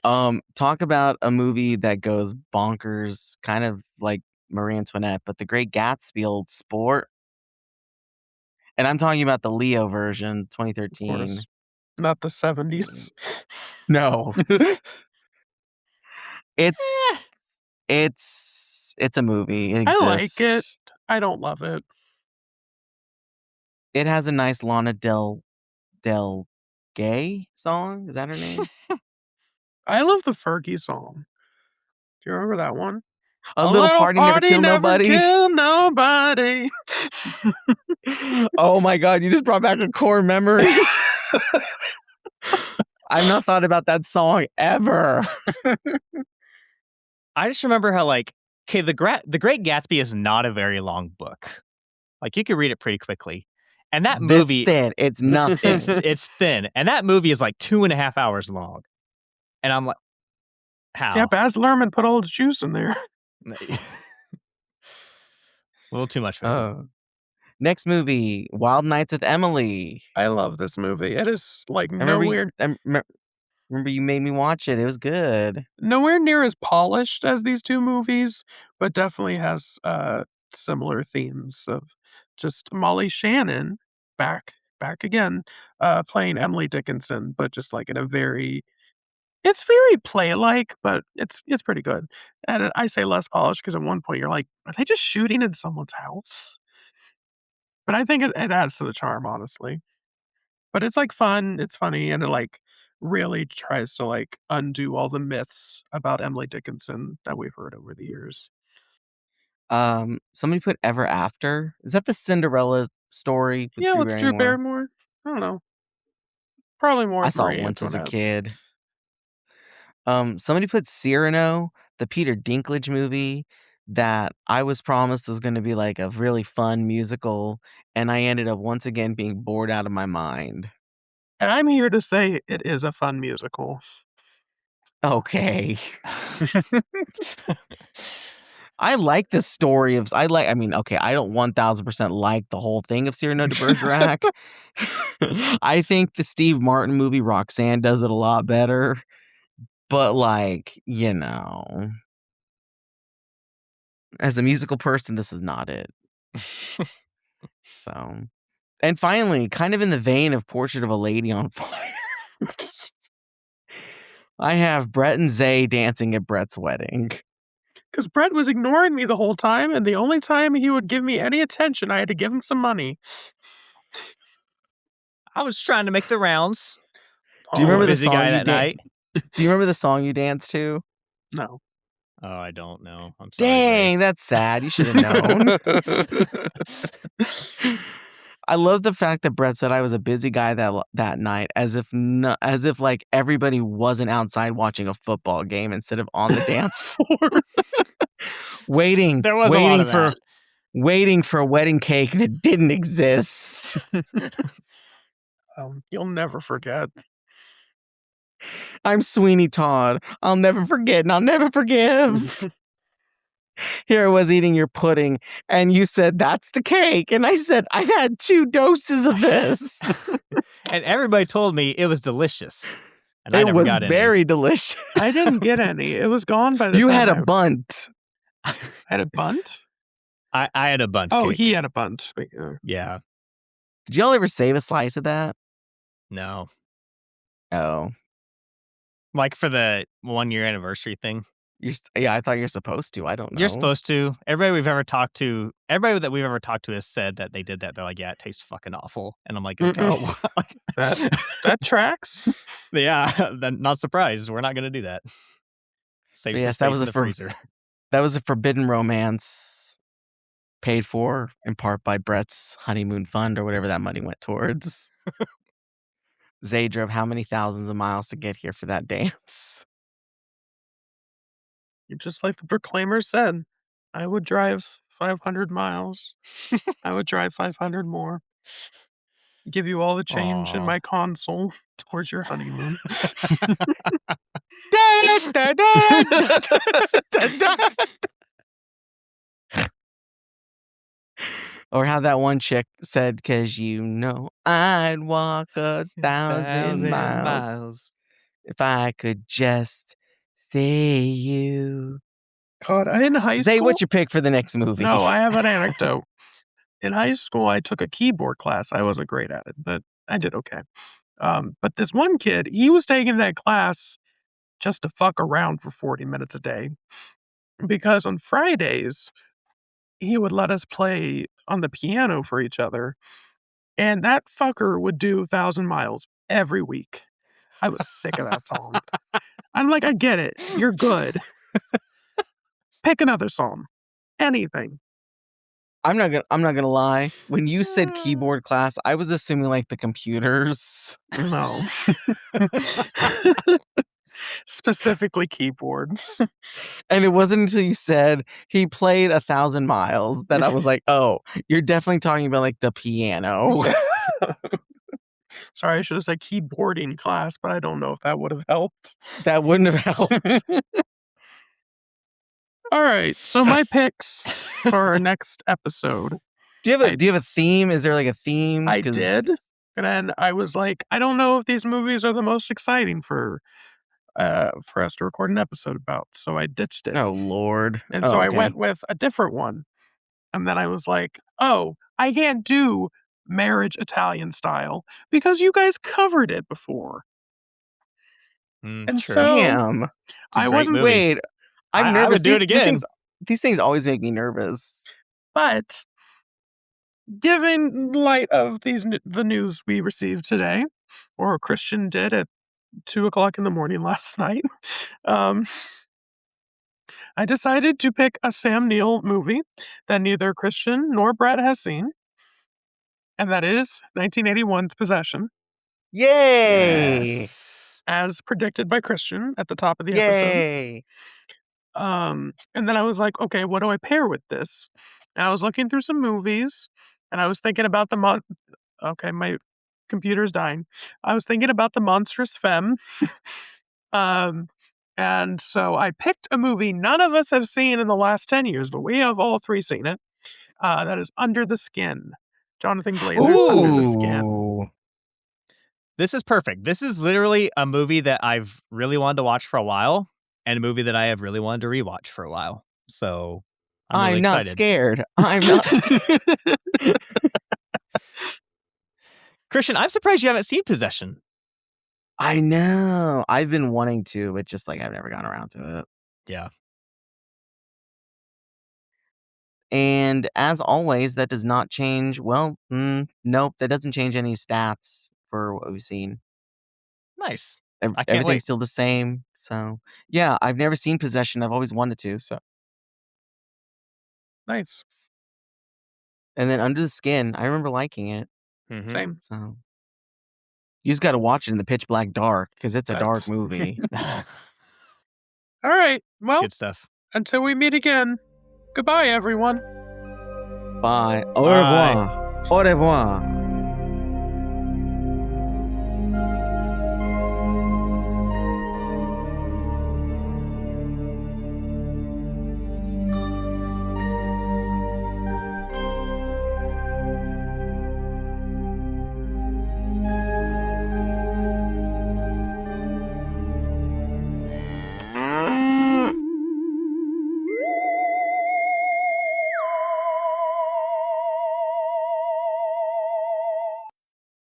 Talk about a movie that goes bonkers, kind of like Marie Antoinette, but The Great Gatsby, old sport. And I'm talking about the Leo version, Of 2013. course. Not the 70s. No. It's Eh, it's a movie. It I exists. like it. I don't love it. It has a nice Lana Del Gay song. Is that her name? I love the Fergie song. Do you remember that one? A little party never kill nobody. Kill nobody. Oh my god, you just brought back a core memory. I've not thought about that song ever. I just remember how like, okay, the Great Gatsby is not a very long book. Like you could read it pretty quickly, and that This movie, thin, it's nothing. it's thin, and that movie is like 2.5 hours long, and I'm like, how? Yeah, Baz Luhrmann put all his juice in there. A little too much for me. Oh. Next movie, Wild Nights with Emily. I love this movie. It is like I remember, nowhere. Remember you made me watch it. It was good. Nowhere near as polished as these two movies, but definitely has similar themes of just Molly Shannon back again, playing Emily Dickinson, but just like in a very it's very play-like, but it's pretty good. And I say less polished because at one point you're like, are they just shooting in someone's house? But I think it adds to the charm, honestly. But it's like fun, it's funny, and it like really tries to like undo all the myths about Emily Dickinson that we've heard over the years. Somebody put Ever After. Is that the Cinderella story with Yeah, Drew with Drew Barrymore? Barrymore. I don't know. Probably more I with saw Marie it once as a Antoinette. kid. Somebody put Cyrano, the Peter Dinklage movie that I was promised was going to be like a really fun musical, and I ended up once again being bored out of my mind. And I'm here to say it is a fun musical. Okay. I like the story of I mean, okay, I don't 1000% like the whole thing of Cyrano de Bergerac. I think the Steve Martin movie Roxanne does it a lot better. But like, as a musical person, this is not it. So, and finally, kind of in the vein of Portrait of a Lady on Fire, I have Brett and Zay dancing at Brett's wedding. Because Brett was ignoring me the whole time, and the only time he would give me any attention, I had to give him some money. I was trying to make the rounds. Do you remember the Busy song guy you that night. Do you remember the song you danced to? No. Oh, I don't know. I'm sorry. Dang, that's sad. You should have known. I love the fact that Brett said I was a busy guy that night, as if like everybody wasn't outside watching a football game instead of on the dance floor, waiting There was a lot of for that. waiting for a wedding cake that didn't exist. You'll never forget. I'm Sweeney Todd. I'll never forget and I'll never forgive. Here I was eating your pudding, and you said, that's the cake. And I said, I've had 2 doses of this. And everybody told me it was delicious. And I It never was got very delicious. I didn't get any. It was gone by the You time had I a bunt. had a bunt? I had a bunch. Oh, cake. he had a bunt. Yeah. Did y'all ever save a slice of that? No. Oh. Like for the 1-year anniversary thing. Yeah, I thought you're supposed to. I don't know. You're supposed to. Everybody that we've ever talked to has said that they did that. They're like, yeah, it tastes fucking awful. And I'm like, okay. That tracks. Yeah, then not surprised. We're not going to do that. Save some Yes, space in the freezer. That was a forbidden romance paid for in part by Brett's honeymoon fund or whatever that money went towards. Zay drove how many thousands of miles to get here for that dance? Just like the Proclaimer said, I would drive 500 miles. I would drive 500 more. Give you all the change in Aw. my console towards your honeymoon. Or how that one chick said, 'cause I'd walk 1,000 miles if I could just see you. God, in high school. Zay, what's your pick for the next movie? No, I have an anecdote. In high school, I took a keyboard class. I wasn't great at it, but I did okay. But this one kid, he was taking that class just to fuck around for 40 minutes a day. Because on Fridays, he would let us play on the piano for each other. And that fucker would do 1,000 miles every week. I was sick of that song. I'm like, I get it. You're good. Pick another song. Anything. I'm not gonna lie. When you said keyboard class, I was assuming like the computers. No. Specifically keyboards. And it wasn't until you said he played 1,000 miles that I was like, oh, you're definitely talking about like the piano. Sorry, I should have said keyboarding class, but I don't know if that would have helped. That wouldn't have helped. All right, so my picks for our next episode. Do you have a theme? Is there like a theme? I did. And then I was like, I don't know if these movies are the most exciting for us to record an episode about. So I ditched it. Oh, Lord. And Oh, so I okay. went with a different one. And then I was like, oh, I can't do Marriage Italian Style because you guys covered it before. And True. so Damn. It's a I great wasn't movie. Wait, I'm I nervous. would do it again. These things always make me nervous. But given light of the news we received today, or Christian did at 2:00 in the morning last night, I decided to pick a Sam Neill movie that neither Christian nor Brett has seen, and that is 1981's Possession, Yay! Yes. as predicted by Christian at the top of the episode. Yay! And then I was like, okay, what do I pair with this? And I was looking through some movies, and I was thinking about okay, my computer's dying. I was thinking about the Monstrous Femme. And so I picked a movie none of us have seen in the last 10 years, but we have all three seen it. That is Under the Skin. Jonathan Glazer's Under the Skin. Ooh. This is perfect. This is literally a movie that I've really wanted to watch for a while, and a movie that I have really wanted to rewatch for a while. So I'm really not excited. scared. I'm not scared. Christian, I'm surprised you haven't seen Possession. I know. I've been wanting to, but just like I've never gotten around to it. Yeah. And as always, that does not change. Well, nope, that doesn't change any stats for what we've seen. Nice. Everything's wait. still the same. So, yeah, I've never seen Possession. I've always wanted to. So, Nice. and then Under the Skin, I remember liking it. Mhm. Same. So, you just got to watch it in the pitch black dark because it's a dark Thanks. movie. All right. Well, Good stuff. until we meet again, goodbye, everyone. Bye. Au Bye. revoir. Au revoir.